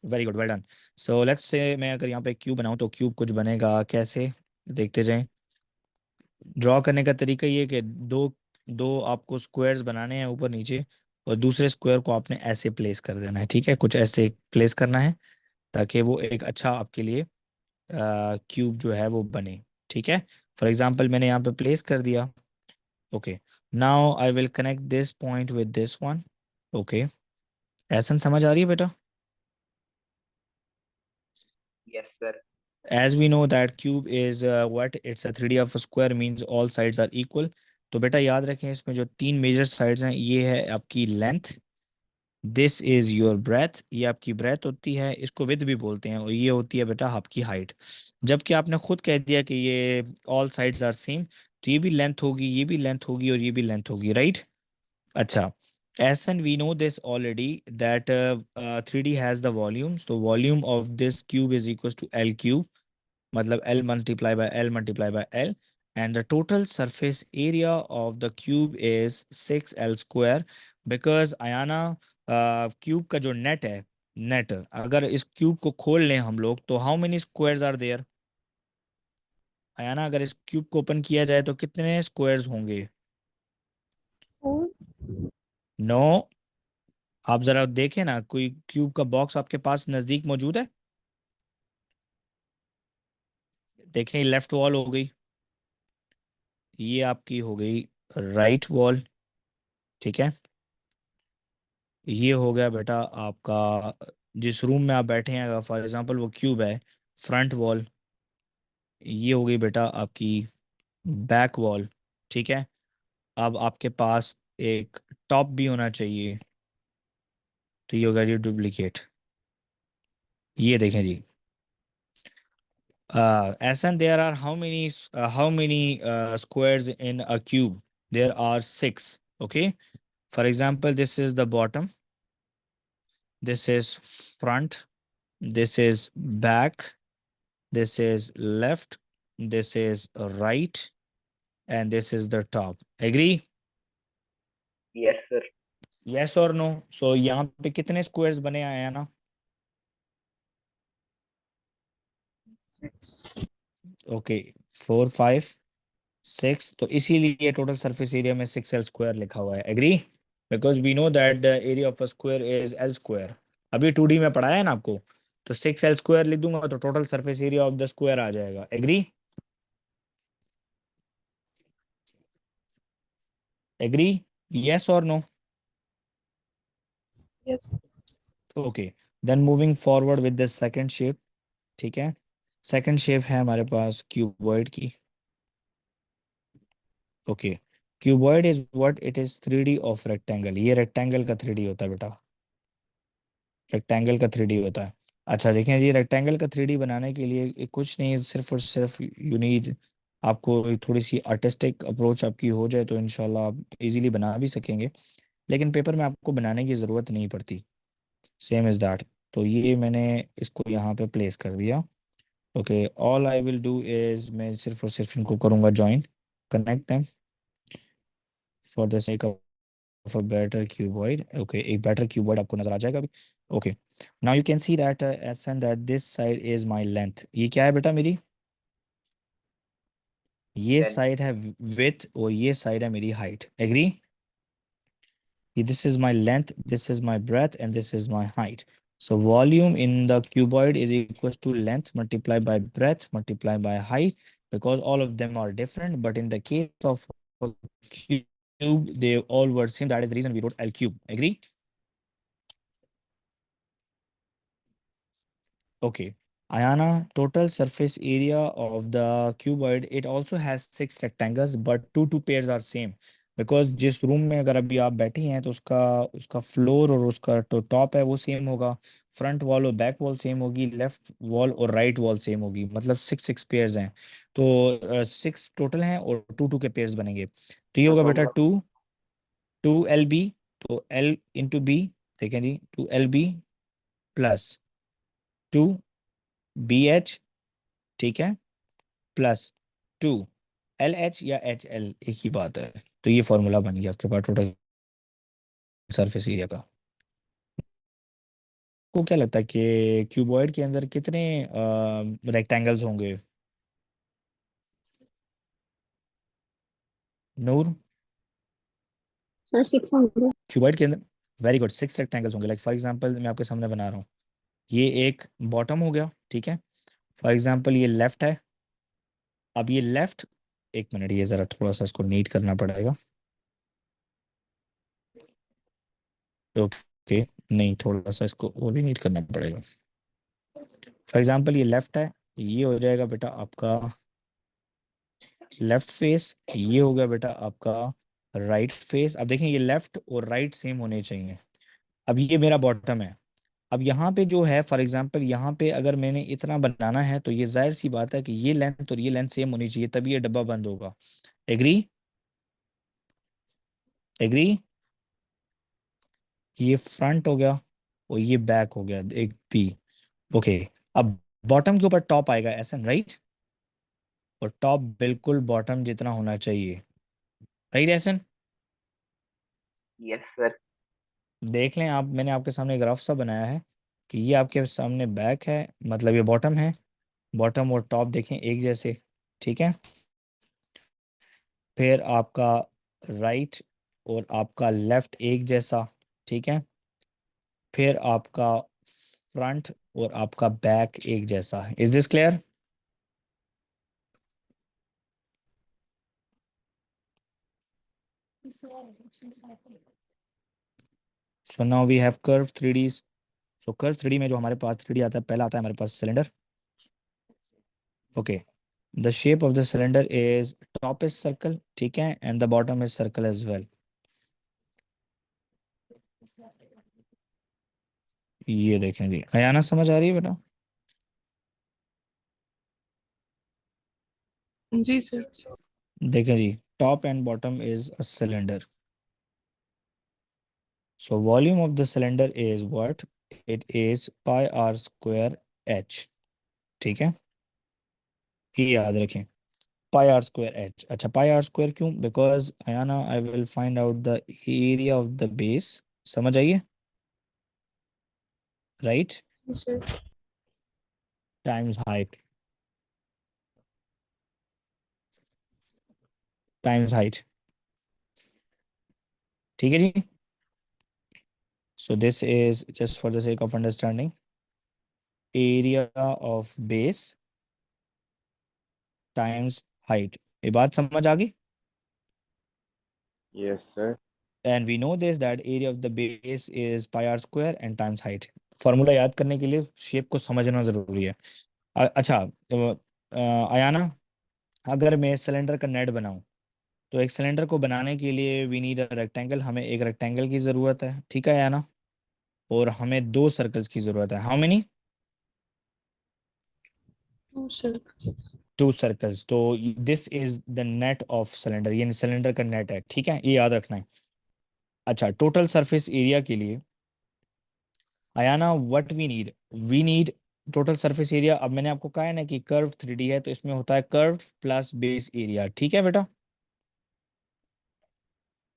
very good, well done. So let's say मैं अगर यहाँ पे क्यूब बनाऊं तो क्यूब कुछ बनेगा कैसे, देखते जाएं। ड्रॉ करने का तरीका ये है कि दो दो आपको स्क्वायर्स बनाने हैं ऊपर नीचे, और दूसरे स्क्वायर को आपने ऐसे प्लेस कर देना है। ठीक है, कुछ ऐसे प्लेस करना है ताकि वो एक अच्छा आपके लिए क्यूब जो है वो बने। ठीक है, फॉर एग्जांपल मैंने यहाँ पे प्लेस कर दिया। Okay, now I will connect this point with this one. Okay, ऐसा समझ आ रही है बेटा? Yes, sir. As we know that cube is what it's a 3D of a square means all sides are equal। तो बेटा याद रखें इसमें जो तीन मेजर साइड्स हैं, ये है आपकी length, this is your breadth, ये आपकी ब्रेथ होती है, इसको विद भी बोलते हैं, और ये होती है बेटा आपकी हाइट। जबकि आपने खुद कह दिया कि ये ऑल साइड्स आर सेम, तो ये भी लेंथ होगी, ये भी लेंथ होगी, और ये भी लेंथ होगी, राइट? अच्छा, as and we know this already that 3D has the volume, so volume of this cube is equals to L cube, मतलब L multiply by L multiply by L, and the total surface area of the cube is 6L square, because Ayana cube का जो नेट है, नेट अगर इस क्यूब को खोल लें हम लोग तो how many squares are there? Ayana अगर इस क्यूब को ओपन किया जाए तो कितने स्क्वायर्स होंगे? 4. नो, आप जरा देखें ना, कोई क्यूब का बॉक्स आपके पास नजदीक मौजूद है? देखें, लेफ्ट वॉल हो गई, ये आपकी हो गई राइट वॉल, ठीक है, ये हो गया बेटा आपका जिस रूम में आप बैठे हैं, फॉर एग्जांपल वो क्यूब है, फ्रंट वॉल, ये हो गई बेटा आपकी बैक वॉल, ठीक है। अब आपके पास एक टॉप भी होना चाहिए, तो ये होगा जी डुप्लीकेट। ये देखें जी, Ehsan there are how many squares in a cube? There are six. Okay, for example this is the bottom, this is front, this is back, this is left, this is right, and this is the top। Agree? Yes, sir. Yes or no? So यहाँ पे कितने स्क्वायर्स बने आए हैं ना? 6. ओके, 4 5 6, तो इसीलिए टोटल सरफेस एरिया में 6L स्क्वायर लिखा हुआ है। Agree? Because we know that the area of a square is L square. अभी 2D में पढ़ाया है ना आपको, तो 6L स्क्वायर लिख दूंगा तो total surface area of the square आ जाएगा। एग्री? एग्री? यस और no? Yes. Okay, then moving forward with the second shape, ठीक है। सेकंड शेप है हमारे पास क्यूबॉइड की। Okay, cuboid is what it is 3D of rectangle, ये रेक्टेंगल का 3D होता है बेटा, रेक्टेंगल का 3D होता है। अच्छा देखें जी, रेक्टेंगल का 3D बनाने के लिए कुछ नहीं, सिर्फ और सिर्फ यू नीड, आपको एक थोड़ी सी आर्टिस्टिक अप्रोच आपकी हो जाए तो इंशाल्लाह आप इजीली बना भी सकेंगे, लेकिन पेपर में आपको बनाने की ज़रूरत नहीं पड़ती। Same is that. तो ये मैंने इसको यहाँ पे प्लेस कर दिया। Okay, all I will do is, मैं सिर्फ और सिर्फ इनको करूँगा join, connect them for the sake of a better cuboid. Okay, एक बेटर क्यूबॉइड आपको नजर आ जाएगा अभी। Okay, now you can see that S and that this side is my length, ये क्या है बेटा मेरी? ये Then, साइड है विथ और ये साइड है मेरी height. Agree? This is my length, this is my breadth, and this is my height. So volume in the cuboid is equals to length multiplied by breadth multiplied by height, because all of them are different. But in the case of a cube, they all were same. That is the reason we wrote L cube. Agree? Okay. Ayana, total surface area of the cuboid, it also has 6 rectangles, but two pairs are same, because जिस रूम में अगर अभी आप बैठी हैं तो उसका उसका फ्लोर और उसका तो टॉप है वो सेम होगा, फ्रंट वॉल और बैक वॉल सेम होगी, लेफ्ट वॉल और राइट वॉल सेम होगी, मतलब 6 पेयर्स हैं, तो 6 टोटल हैं और टू के पेयर्स बनेंगे, तो ये होगा बेटा टू एल बी, तो एल इंटू बी, देखें जी, 2LB प्लस 2BH, ठीक है, प्लस 2LH या HL, एक ही बात है। तो ये फॉर्मूला बन गया आपके पास टोटल सरफेस एरिया का। को क्या लगता है कि क्यूबॉइड के अंदर कितने रेक्टेंगल्स होंगे? नूर, Sir, 600. क्यूबॉइड के अंदर, वेरी गुड, 6 रेक्टेंगल्स होंगे। लाइक फॉर एग्जांपल मैं आपके सामने बना रहा हूँ, ये एक बॉटम हो गया, ठीक है, फॉर एग्जांपल ये लेफ्ट है, अब ये लेफ्ट, एक मिनट, ये जरा थोड़ा सा इसको नीट करना पड़ेगा। ओके, नहीं, थोड़ा सा इसको वो भी नीट करना पड़ेगा। फॉर एग्जांपल ये लेफ्ट है, ये हो जाएगा बेटा आपका लेफ्ट फेस, ये हो गया बेटा आपका राइट फेस। अब देखें ये लेफ्ट और राइट सेम होने चाहिए। अब ये मेरा बॉटम है। अब यहाँ पे जो है फॉर एग्जांपल यहाँ पे अगर मैंने इतना बनाना है तो ये जाहिर सी बात है कि ये लेंथ और ये लेंथ सेम होनी चाहिए, तभी ये डब्बा बंद होगा। एग्री? एग्री? ये फ्रंट हो गया और ये बैक हो गया, एक पी। ओके, अब बॉटम के ऊपर टॉप आएगा, ऐसा राइट? और टॉप बिल्कुल बॉटम जितना होना चाहिए, राइट ऐसन? Yes, sir. देख लें आप, मैंने आपके सामने एक रफ सा बनाया है कि ये आपके सामने बैक है, मतलब ये बॉटम है। बॉटम और टॉप देखें एक जैसे, ठीक है। फिर आपका राइट और आपका लेफ्ट एक जैसा, ठीक है। फिर आपका फ्रंट और आपका बैक एक जैसा। Is this clear? So now we have curve 3D। So curve 3D में जो हमारे पास 3D आता है, पहला आता है हमारे पास cylinder. Okay, the shape of the cylinder is top is circle, ठीक है, and the bottom is circle as well. ये देखें जी, अयाना समझ आ रही है बेटा? जी सर। देखें जी, top and bottom is a cylinder. So volume of the cylinder is what? It is pi r square h, ठीक है, ये याद रखें। Pi r square h. अच्छा, पाई आर स्क्वायर क्यों? Because Ayana I will find out the area of the base, समझ आइए, राइट, जी sir. Times height, times height, ठीक है जी। So this is just for the sake of understanding, area of base times height. ये बात समझ आ गई? Yes, sir. And we know this that area of the base is pi r square and times height. Formula याद करने के लिए शेप को समझना जरूरी है। अच्छा, अयाना, अगर मैं सिलेंडर का नेट बनाऊं तो एक सिलेंडर को बनाने के लिए वी नीड अ रेक्टेंगल, हमें एक रेक्टेंगल की ज़रूरत है, ठीक है अयाना, और हमें दो सर्कल्स की ज़रूरत है। How many? 2 sir. Two circles. तो this is the net of cylinder, ये सिलेंडर का नेट है, ठीक है, ये याद रखना है। अच्छा, टोटल सरफेस एरिया के लिए Ayana what we need total surface area. अब मैंने आपको कहा है ना कि कर्व 3D है तो इसमें होता है कर्व प्लस बेस एरिया, ठीक है बेटा?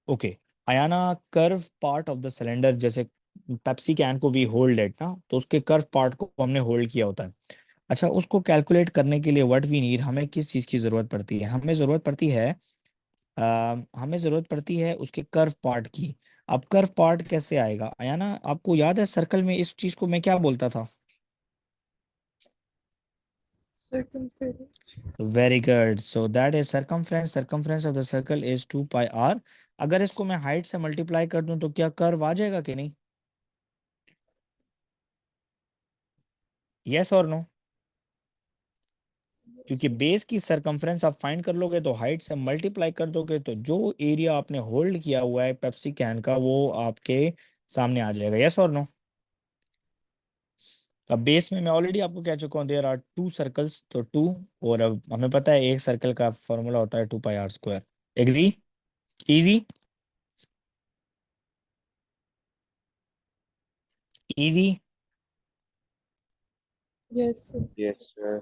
Okay, Ayana, curve part of the cylinder, जैसे पेप्सी कैन को वी होल्ड इट ना, तो उसके कर्व पार्ट को हमने होल्ड किया होता है। अच्छा, उसको कैलकुलेट करने के लिए व्हाट वी नीड, हमें किस चीज़ की ज़रूरत पड़ती है? हमें ज़रूरत पड़ती है उसके कर्व पार्ट की। अब कर्व पार्ट कैसे आएगा अयाना? आपको याद है सर्कल में इस चीज़ को मैं क्या बोलता था? Circumference. Very good, so that is circumference, circumference of the circle is 2 pi r. अगर इसको मैं हाइट से मल्टीप्लाई कर दूं तो क्या कर्व आ जाएगा कि नहीं? यस और नो? क्योंकि बेस की सरकमफ्रेंस आप फाइंड कर लोगे तो हाइट से मल्टीप्लाई कर दोगे तो जो एरिया आपने होल्ड किया हुआ है पेप्सी कैन का वो आपके सामने आ जाएगा। यस और नो? अब बेस में मैं ऑलरेडी आपको कह चुका हूँ देयर आर टू सर्कल्स, तो टू, और अब हमें पता है एक सर्कल का फॉर्मूला होता है 2 pi r square. Agree? Easy? Easy? Yes sir. Yes, sir.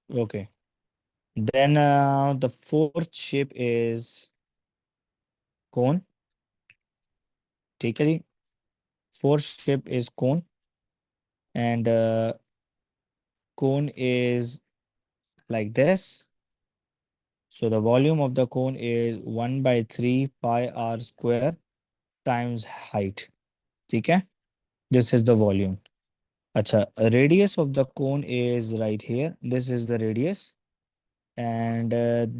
Okay, then the fourth shape is cone, ठीक है जी। fourth shape is cone and cone is like this. So the volume of the cone is 1 by 3 pi r square times height, ठीक है, this is the volume। अच्छा, radius of the cone is right here, this is the radius and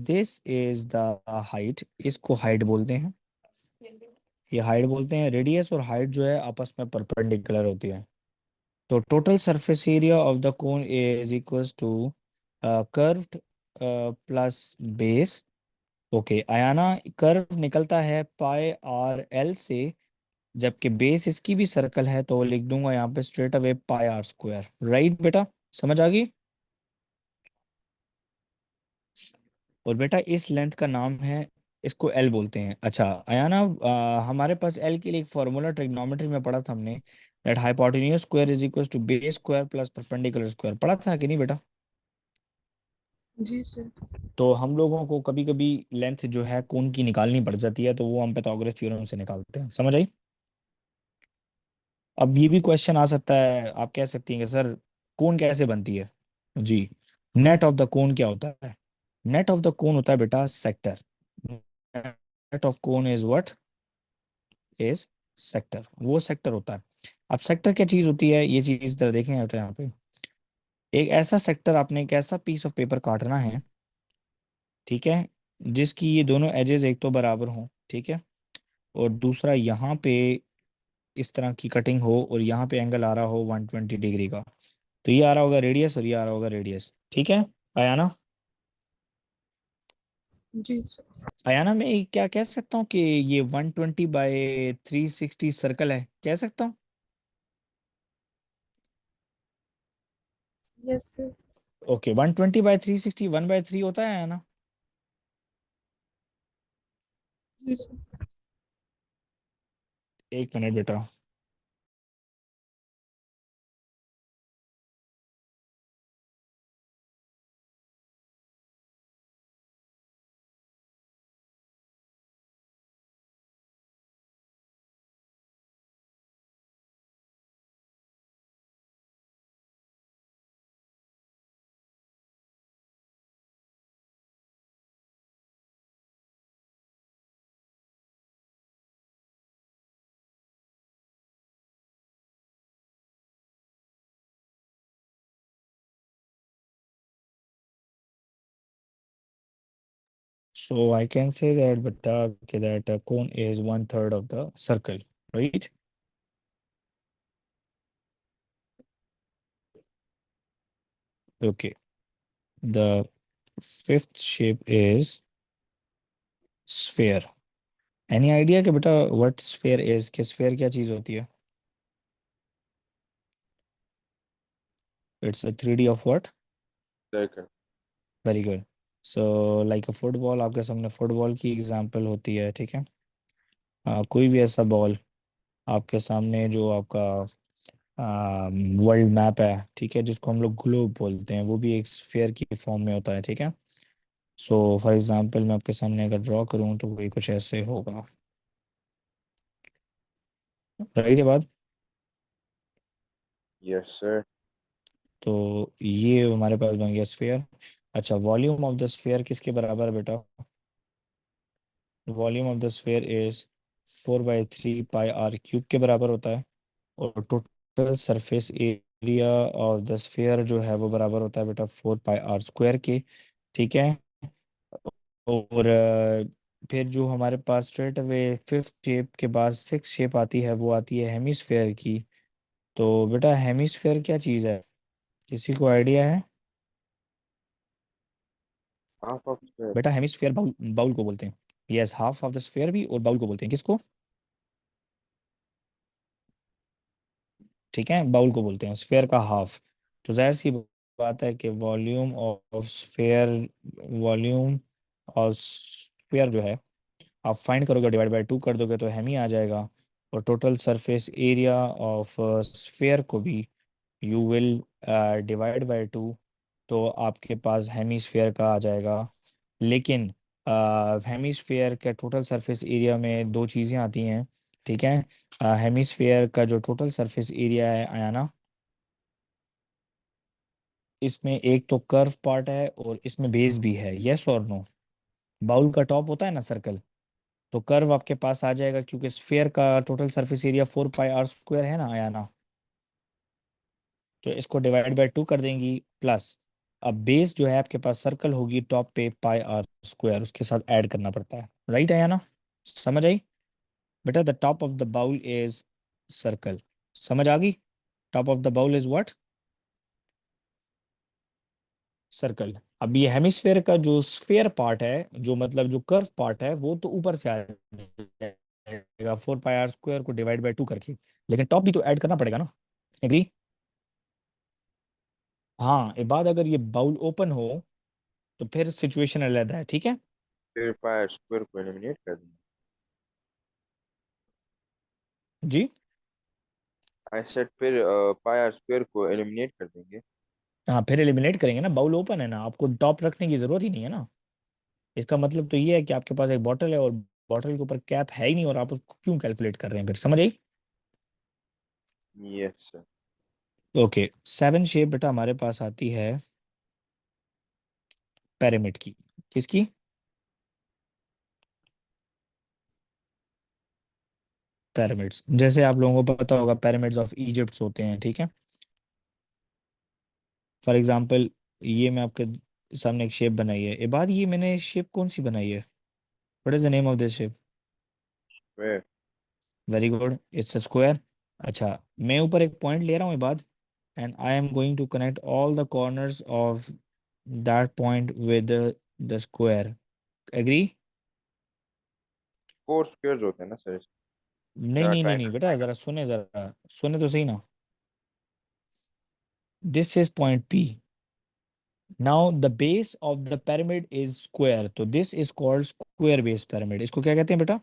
this is the height, इसको हाइट बोलते हैं, ये हाइट बोलते हैं। रेडियस और हाइट जो है आपस में परपेंडिकुलर होती है। तो total surface area of the cone is equals to curved plus base. Okay Ayana, curve निकलता है पाई आर एल से, जबकि बेस इसकी भी सर्कल है, तो लिख दूंगा यहाँ पे straight away pi r square. Right बेटा, समझ आ गई। और बेटा इस लेंथ का नाम है, इसको एल बोलते हैं। अच्छा आयाना, हमारे पास एल के लिए एक फॉर्मूला ट्रिग्नोमेट्री में पढ़ा था हमने, that hypotenuse square is equal to base square plus perpendicular square, पढ़ा था कि नहीं बेटा। जी सर। तो हम लोगों को कभी कभी लेंथ जो है कोन की निकालनी पड़ जाती है, तो वो हम पाइथागोरस थ्योरम से निकालते हैं, समझ आई। अब ये भी क्वेश्चन आ सकता है, आप कह सकती हैं कि सर कोन कैसे बनती है जी। नेट ऑफ द कोन क्या होता है? नेट ऑफ द कोन होता है बेटा sector. Net of cone is what is sector, वो सेक्टर होता है। अब सेक्टर क्या चीज होती है, ये चीज जरा देखें यहाँ पे। एक ऐसा सेक्टर, आपने एक ऐसा पीस ऑफ पेपर काटना है, ठीक है, जिसकी ये दोनों एजेस एक तो बराबर हों, ठीक है, और दूसरा यहाँ पे इस तरह की कटिंग हो और यहाँ पे एंगल आ रहा हो 120 डिग्री का। तो ये आ रहा होगा रेडियस और ये आ रहा होगा रेडियस, ठीक है। आया ना? जी सर। आया ना? मैं क्या कह सकता हूँ कि ये 120 बाय 360 सर्कल है, कह सकता हूँ। Yes sir. ओके, 120 बाय 360 1/3 होता है ना? जी सर। एक मिनट बेटा। So I can say that, but okay, that cone is 1/3 of the circle, right? Okay. The fifth shape is sphere. Any idea कि बेटा what sphere is? कि sphere क्या चीज होती है? It's a 3D of what? Circle. Very good. So like a football, आपके सामने फुटबॉल की एग्जांपल होती है, ठीक है। कोई भी ऐसा बॉल आपके सामने जो आपका वर्ल्ड मैप है, ठीक है, जिसको हम लोग ग्लोब बोलते हैं, वो भी एक स्फेयर की फॉर्म में होता है, ठीक है। सो फॉर एग्जांपल मैं आपके सामने अगर ड्रॉ करूँ तो वही कुछ ऐसे होगा। राइट, ये बात। Yes, sir. तो ये हमारे पास बन गया स्फेयर। अच्छा, वॉल्यूम ऑफ द स्फेयर किसके बराबर है बेटा? Volume of the sphere is 4/3 pi r³ के बराबर होता है। और total surface area of the sphere जो है वो बराबर होता है बेटा 4 पाई r² के, ठीक है। और फिर जो हमारे पास स्ट्रेट अवे फिफ्थ शेप के बाद सिक्स शेप आती है, वो आती है हेमिस्फेयर की। तो बेटा हेमिस्फेयर क्या चीज़ है, किसी को आइडिया है? Half of square. बेटा हेमिस्फेयर बाउल, बाउल को बोलते हैं। Yes, half of the sphere भी, और बाउल को बोलते हैं किसको? ठीक है, बाउल को बोलते हैं, स्फेयर का हाफ। तो जाहिर सी बात है कि वॉल्यूम ऑफ स्फेयर जो है, आप फाइंड करोगे, डिवाइड बाय 2 कर दोगे तो हेमी आ जाएगा। और total surface area of sphere को भी यू विल डिवाइड बाय 2, तो आपके पास हेमीस्फेयर का आ जाएगा। लेकिन हेमीस्फेयर का टोटल सरफेस एरिया में दो चीज़ें आती हैं, ठीक है। हेमीस्फेयर का जो टोटल सरफेस एरिया है आयाना, इसमें एक तो कर्व पार्ट है और इसमें बेस भी है, यस और नो। बाउल का टॉप होता है ना सर्कल, तो कर्व आपके पास आ जाएगा, क्योंकि स्फेयर का टोटल सरफेस एरिया 4 पाई r² है ना आयाना। तो इसको डिवाइड बाय 2 कर देंगी, प्लस अब बेस जो है आपके पास सर्कल होगी टॉप पे पाई आर स्क्वायर, उसके साथ ऐड करना पड़ता है। राइट है या ना? समझ आई बेटा? The top of the bowl is circle. समझ आ गई? Top of the bowl is what? Circle. अब ये हेमिस्फेयर का जो स्फेयर पार्ट है, जो मतलब जो कर्व पार्ट है, वो तो ऊपर से आ जाएगा 4 पाई आर स्क्वायर को डिवाइड बाय 2 करके, लेकिन टॉप भी तो ऐड करना पड़ेगा ना। एग्री? हाँ, एक बात, अगर ये बाउल ओपन हो तो फिर सिचुएशन अलग है, ठीक है? फिर पाई स्क्वायर को एलिमिनेट कर देंगे। जी आई सेड फिर पाई स्क्वायर को एलिमिनेट कर देंगे। हाँ, फिर एलिमिनेट करेंगे ना, बाउल ओपन है ना, आपको टॉप रखने की जरूरत ही नहीं है ना। इसका मतलब तो ये है कि आपके पास एक बॉटल है और बॉटल के ऊपर कैप है ही नहीं, और आप उसको क्यों कैलकुलेट कर रहे हैं? फिर समझ आई? Yes sir. ओके, 7 शेप बेटा हमारे पास आती है पिरामिड की। किसकी? पिरामिड्स। जैसे आप लोगों को पता होगा पिरामिड्स ऑफ इजिप्ट होते हैं, ठीक है? फॉर एग्जांपल, ये मैं आपके सामने एक शेप बनाई है, ये बात, ये मैंने शेप कौन सी बनाई है? What is the name of this shape? Square. Very good, it's a square. अच्छा, मैं ऊपर एक पॉइंट ले रहा हूँ, ये बात, and I am going to connect all the corners of that point with the square. Agree? 4 squares होते हैं ना सर? नहीं या नहीं नहीं नहीं ट्रायंगल। बेटा, जरा सुने तो सही ना। This is point p. Now the base of the pyramid is square, तो this is called square base pyramid। इसको क्या कहते हैं बेटा?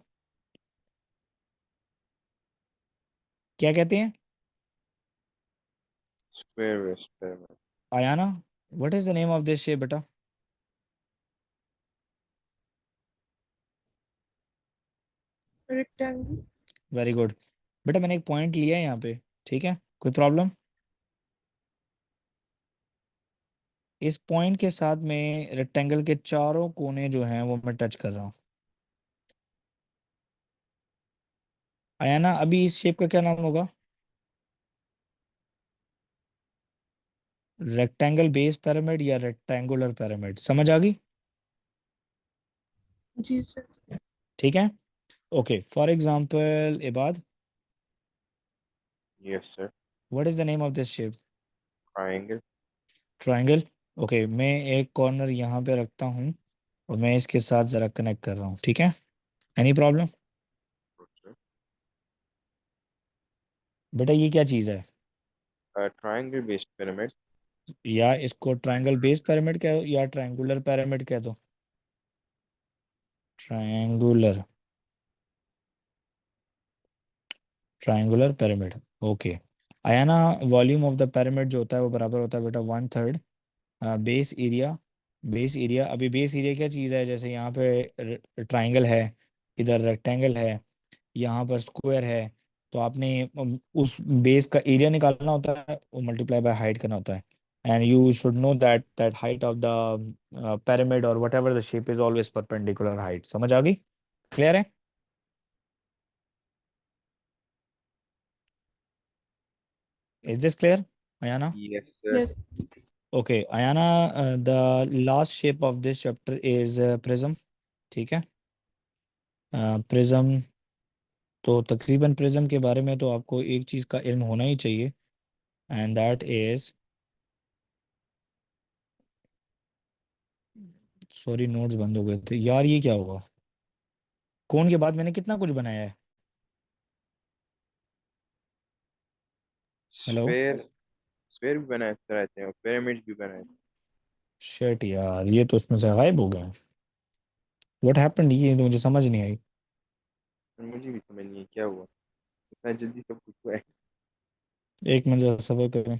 क्या कहते हैं? Square base pyramid. Ayana, what is the name of this shape बेटा? Rectangle. Very good. बेटा मैंने एक पॉइंट लिया है यहाँ पे, ठीक है? कोई प्रॉब्लम? इस पॉइंट के साथ में रेक्टेंगल के चारों कोने जो हैं वो मैं टच कर रहा हूँ। आयाना, अभी इस शेप का क्या नाम होगा? रेक्टेंगल बेस पिरामिड या रेक्टेंगुलर पिरामिड? समझ आ गई? जी सर। ठीक है। Okay, for example Ibad, yes sir. What is the name of this shape? Triangle. Triangle. Okay, मैं एक कॉर्नर यहाँ पे रखता हूँ और मैं इसके साथ ज़रा कनेक्ट कर रहा हूँ, ठीक है? Any problem? बेटा ये क्या चीज़ है? Triangle based pyramid. या इसको ट्राइंगल बेस पिरामिड कह दो या ट्रायंगुलर पिरामिड कह दो। Triangular, triangular pyramid. ओके। आया ना? वॉल्यूम ऑफ द पिरामिड जो होता है वो बराबर होता है बेटा 1/3 बेस एरिया। बेस एरिया, अभी बेस एरिया क्या चीज़ है? जैसे यहाँ पे ट्राइंगल है, इधर रेक्टेंगल है, यहाँ पर स्क्वायर है, तो आपने उस बेस का एरिया निकालना होता है और मल्टीप्लाई बाय हाइट करना होता है। And you should know that that height of the pyramid और what ever the shape is always perpendicular height. समझ आ गई? क्लियर है? Is this clear Ayana? Yes sir. Yes. Okay Ayana, the last shape of this chapter is prism, ठीक है? प्रिज्म, तो तकरीबन प्रिज्म के बारे में तो आपको एक चीज़ का इल्म होना ही चाहिए, and that is, sorry notes बंद हो गए थे यार, ये क्या हुआ? कौन के बाद मैंने कितना कुछ बनाया है। हेलो? स्फेयर। स्फेयर भी बनाए रहते हैं और पिरामिड भी बनाए। शेट यार, ये तो उसमें से गायब हो गए। व्हाट हैपेंड, ये तो मुझे समझ नहीं आई। मुझे भी समझ नहीं क्या हुआ, इतना जल्दी सब कुछ हुआ है। एक मिनट जरा सब्र करें।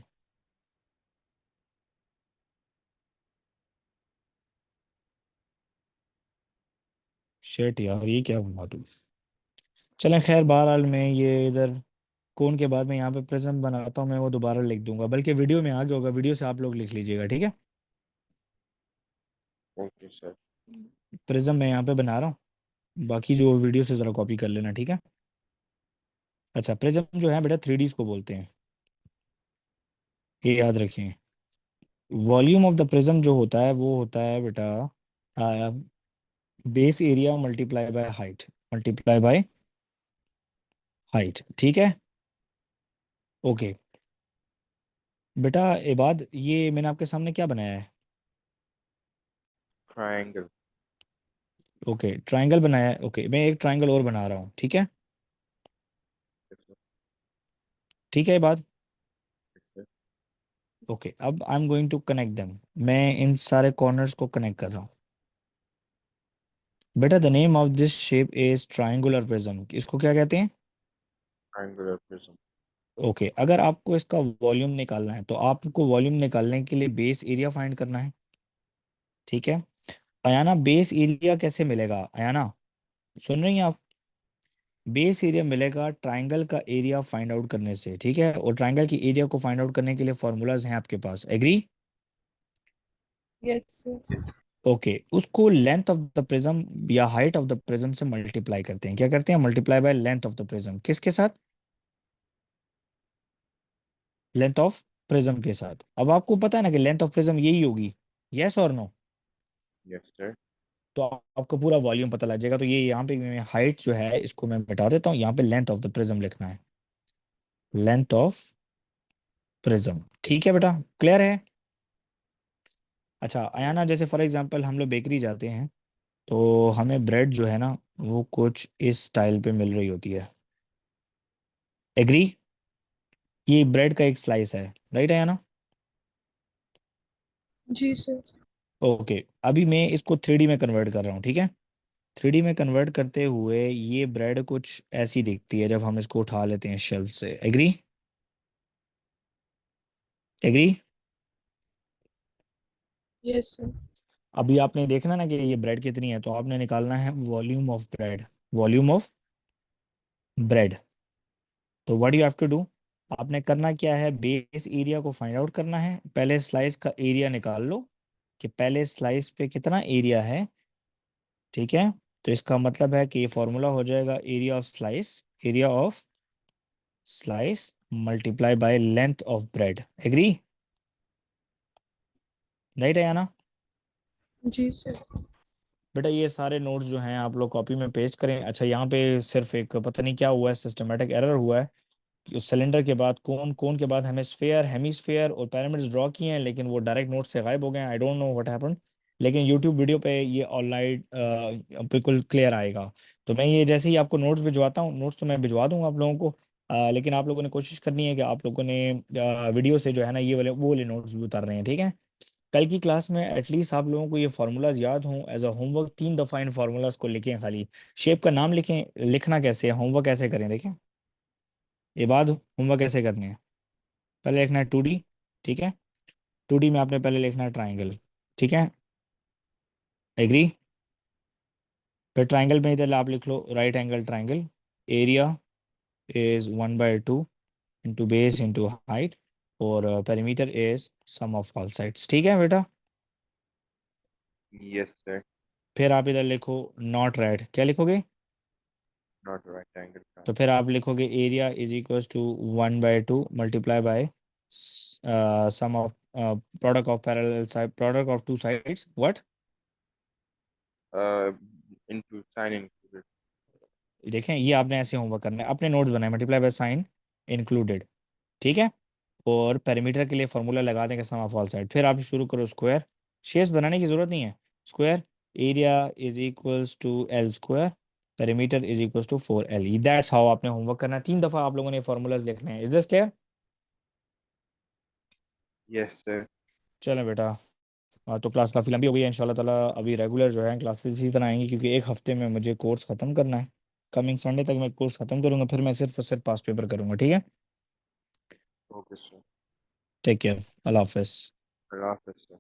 शेट यार, ये क्या हुआ तू? चलें खैर, बहरहाल मैं ये इधर कौन के बाद में यहाँ पे प्रेजेंट बनाता हूँ, मैं वो दोबारा लिख दूंगा, बल्कि वीडियो में आ गया होगा, वीडियो से आप लोग लिख लीजिएगा, ठीक है? Okay sir. प्रिज्म मैं यहाँ पे बना रहा हूँ, बाकी जो वीडियो से ज़रा कॉपी कर लेना, ठीक है? अच्छा, प्रिज्म जो है बेटा 3D को बोलते हैं। ये याद रखें। वॉल्यूम ऑफ द प्रिज्म जो होता है वो होता है बेटा base area multiply by height, multiply by height, ठीक है। ओके बेटा इबाद, ये मैंने आपके सामने क्या बनाया है? ट्रायंगल। ओके ट्राइंगल बनाया है। ओके मैं एक ट्राइंगल और बना रहा हूँ, ठीक है। Yes sir. ठीक है इबाद। Yes sir. ओके अब I am going to connect them. मैं इन सारे कॉर्नर्स को कनेक्ट कर रहा हूँ। बेटा the name of this shape is triangular prism. इसको क्या कहते हैं? Triangular prism. ओके अगर आपको इसका वॉल्यूम निकालना है तो आपको वॉल्यूम निकालने के लिए बेस एरिया फाइंड करना है, ठीक है। अयाना बेस एरिया कैसे मिलेगा? अयाना सुन रही हैं आप? बेस एरिया मिलेगा ट्राइंगल का एरिया फाइंड आउट करने से, ठीक है। और ट्राइंगल की एरिया को फाइंड आउट करने के लिए फॉर्मूलाज हैं आपके पास, एग्री? Yes, sir. ओके उसको लेंथ ऑफ द प्रिज्म या हाइट ऑफ द प्रिज्म से मल्टीप्लाई करते हैं। क्या करते हैं? Multiply by length of the prism. किसके साथ? लेंथ ऑफ प्रिज्म के साथ। अब आपको पता है ना कि लेंथ ऑफ प्रिज्म यही होगी, यस और नो? Yes sir. तो आपको पूरा वॉल्यूम पता लग जाएगा। तो ये यहाँ पे मैं हाइट जो है इसको मैं मिटा देता हूँ, यहाँ पे लेंथ ऑफ द प्रिज्म लिखना है, लेंथ ऑफ प्रिज्म, ठीक है बेटा, क्लियर है? अच्छा अयाना जैसे फॉर एग्जांपल हम लोग बेकरी जाते हैं तो हमें ब्रेड जो है ना वो कुछ इस स्टाइल पे मिल रही होती है, एग्री? ये ब्रेड का एक स्लाइस है, राइट अयाना? जी सर। ओके अभी मैं इसको 3D में कन्वर्ट कर रहा हूँ, ठीक है। 3D में कन्वर्ट करते हुए ये ब्रेड कुछ ऐसी दिखती है जब हम इसको उठा लेते हैं शेल्फ से, एग्री? एग्री? Yes, sir. अभी आपने देखना ना कि ये ब्रेड कितनी है, तो आपने निकालना है volume of bread, volume of bread. तो what you have to do, आपने करना क्या है, बेस एरिया को फाइंड आउट करना है। पहले स्लाइस का एरिया निकाल लो कि पहले स्लाइस पे कितना एरिया है, ठीक है। तो इसका मतलब है कि ये फॉर्मूला हो जाएगा area of slice, area of slice multiply by length of bread, agree? Right है या ना? जी सर। बेटा ये सारे नोट्स जो हैं आप लोग कॉपी में पेस्ट करें। अच्छा यहाँ पे सिर्फ एक पता नहीं क्या हुआ है, सिस्टमेटिक एरर हुआ है कि उस सिलेंडर के बाद कोन, कोन के बाद हमें स्फेयर, हेमीस्फेयर और पिरामिड्स ड्रॉ किए हैं, लेकिन वो डायरेक्ट नोट से गायब हो गए हैं। I don't know what happened. लेकिन यूट्यूब वीडियो पे ये ऑनलाइन बिल्कुल क्लियर आएगा। तो मैं ये जैसे ही आपको नोट्स भिजवाता हूँ, नोट्स तो मैं भिजवा दूंगा आप लोगों को, लेकिन आप लोगों ने कोशिश करनी है कि आप लोगों ने वीडियो से जो है ना ये वाले वो वाले नोट्स भी उतार रहे हैं, ठीक है। कल की क्लास में एटलीस्ट आप लोगों को ये फार्मूलाज याद हों। एज अ होमवर्क 3 दफ़ा इन फार्मूलाज को लिखें, खाली शेप का नाम लिखें। लिखना कैसे है, होमवर्क कैसे करें देखें। ये बाद होमवर्क कैसे करने हैं, पहले लिखना है 2D, ठीक है। 2D में आपने पहले लिखना है ट्राइंगल, ठीक है, एग्री? फिर ट्राइंगल में इधर आप लिख लो right angle triangle, area is 1/2 into base into height, और perimeter is sum of all sides, ठीक है बेटा। Yes sir. फिर आप इधर लिखो नॉट राइट, क्या लिखोगे? नॉट राइट एंगल तो ट्रायंगल। फिर आप लिखोगे area is equals to 1/2 multiply by sum of product of parallel side, product of two sides, what? Into sine included. देखें ये आपने ऐसे होमवर्क करना है, अपने नोट्स बनाए, मल्टीप्लाई बाय साइन इंक्लूडेड, ठीक है। और पेरीमीटर के लिए फॉर्मूला लगा देंगे सम ऑफ ऑल साइड। फिर आप शुरू करो स्क्वायर, शेप्स बनाने की जरूरत नहीं है। Square area is equals to L square, perimeter is equals to 4 LE। That's how आपने होमवर्क करना है। 3 दफ़ा आप लोगों ने फॉर्मूलाज लिखने हैं। Is this clear? Yes sir. चलें बेटा, तो क्लास काफ़ी लंबी हो गई है। इंशाल्लाह ताला अभी रेगुलर जो है क्लासेस इसी तरह आएंगी, क्योंकि एक हफ्ते में मुझे कोर्स ख़त्म करना है। कमिंग संडे तक मैं कोर्स ख़त्म करूँगा, फिर मैं सिर्फ और सिर्फ पास पेपर करूँगा, ठीक है। Okay sir. टेक केयर, अल्लाह हाफिज़। अल्लाह हाफ़िज़ सर।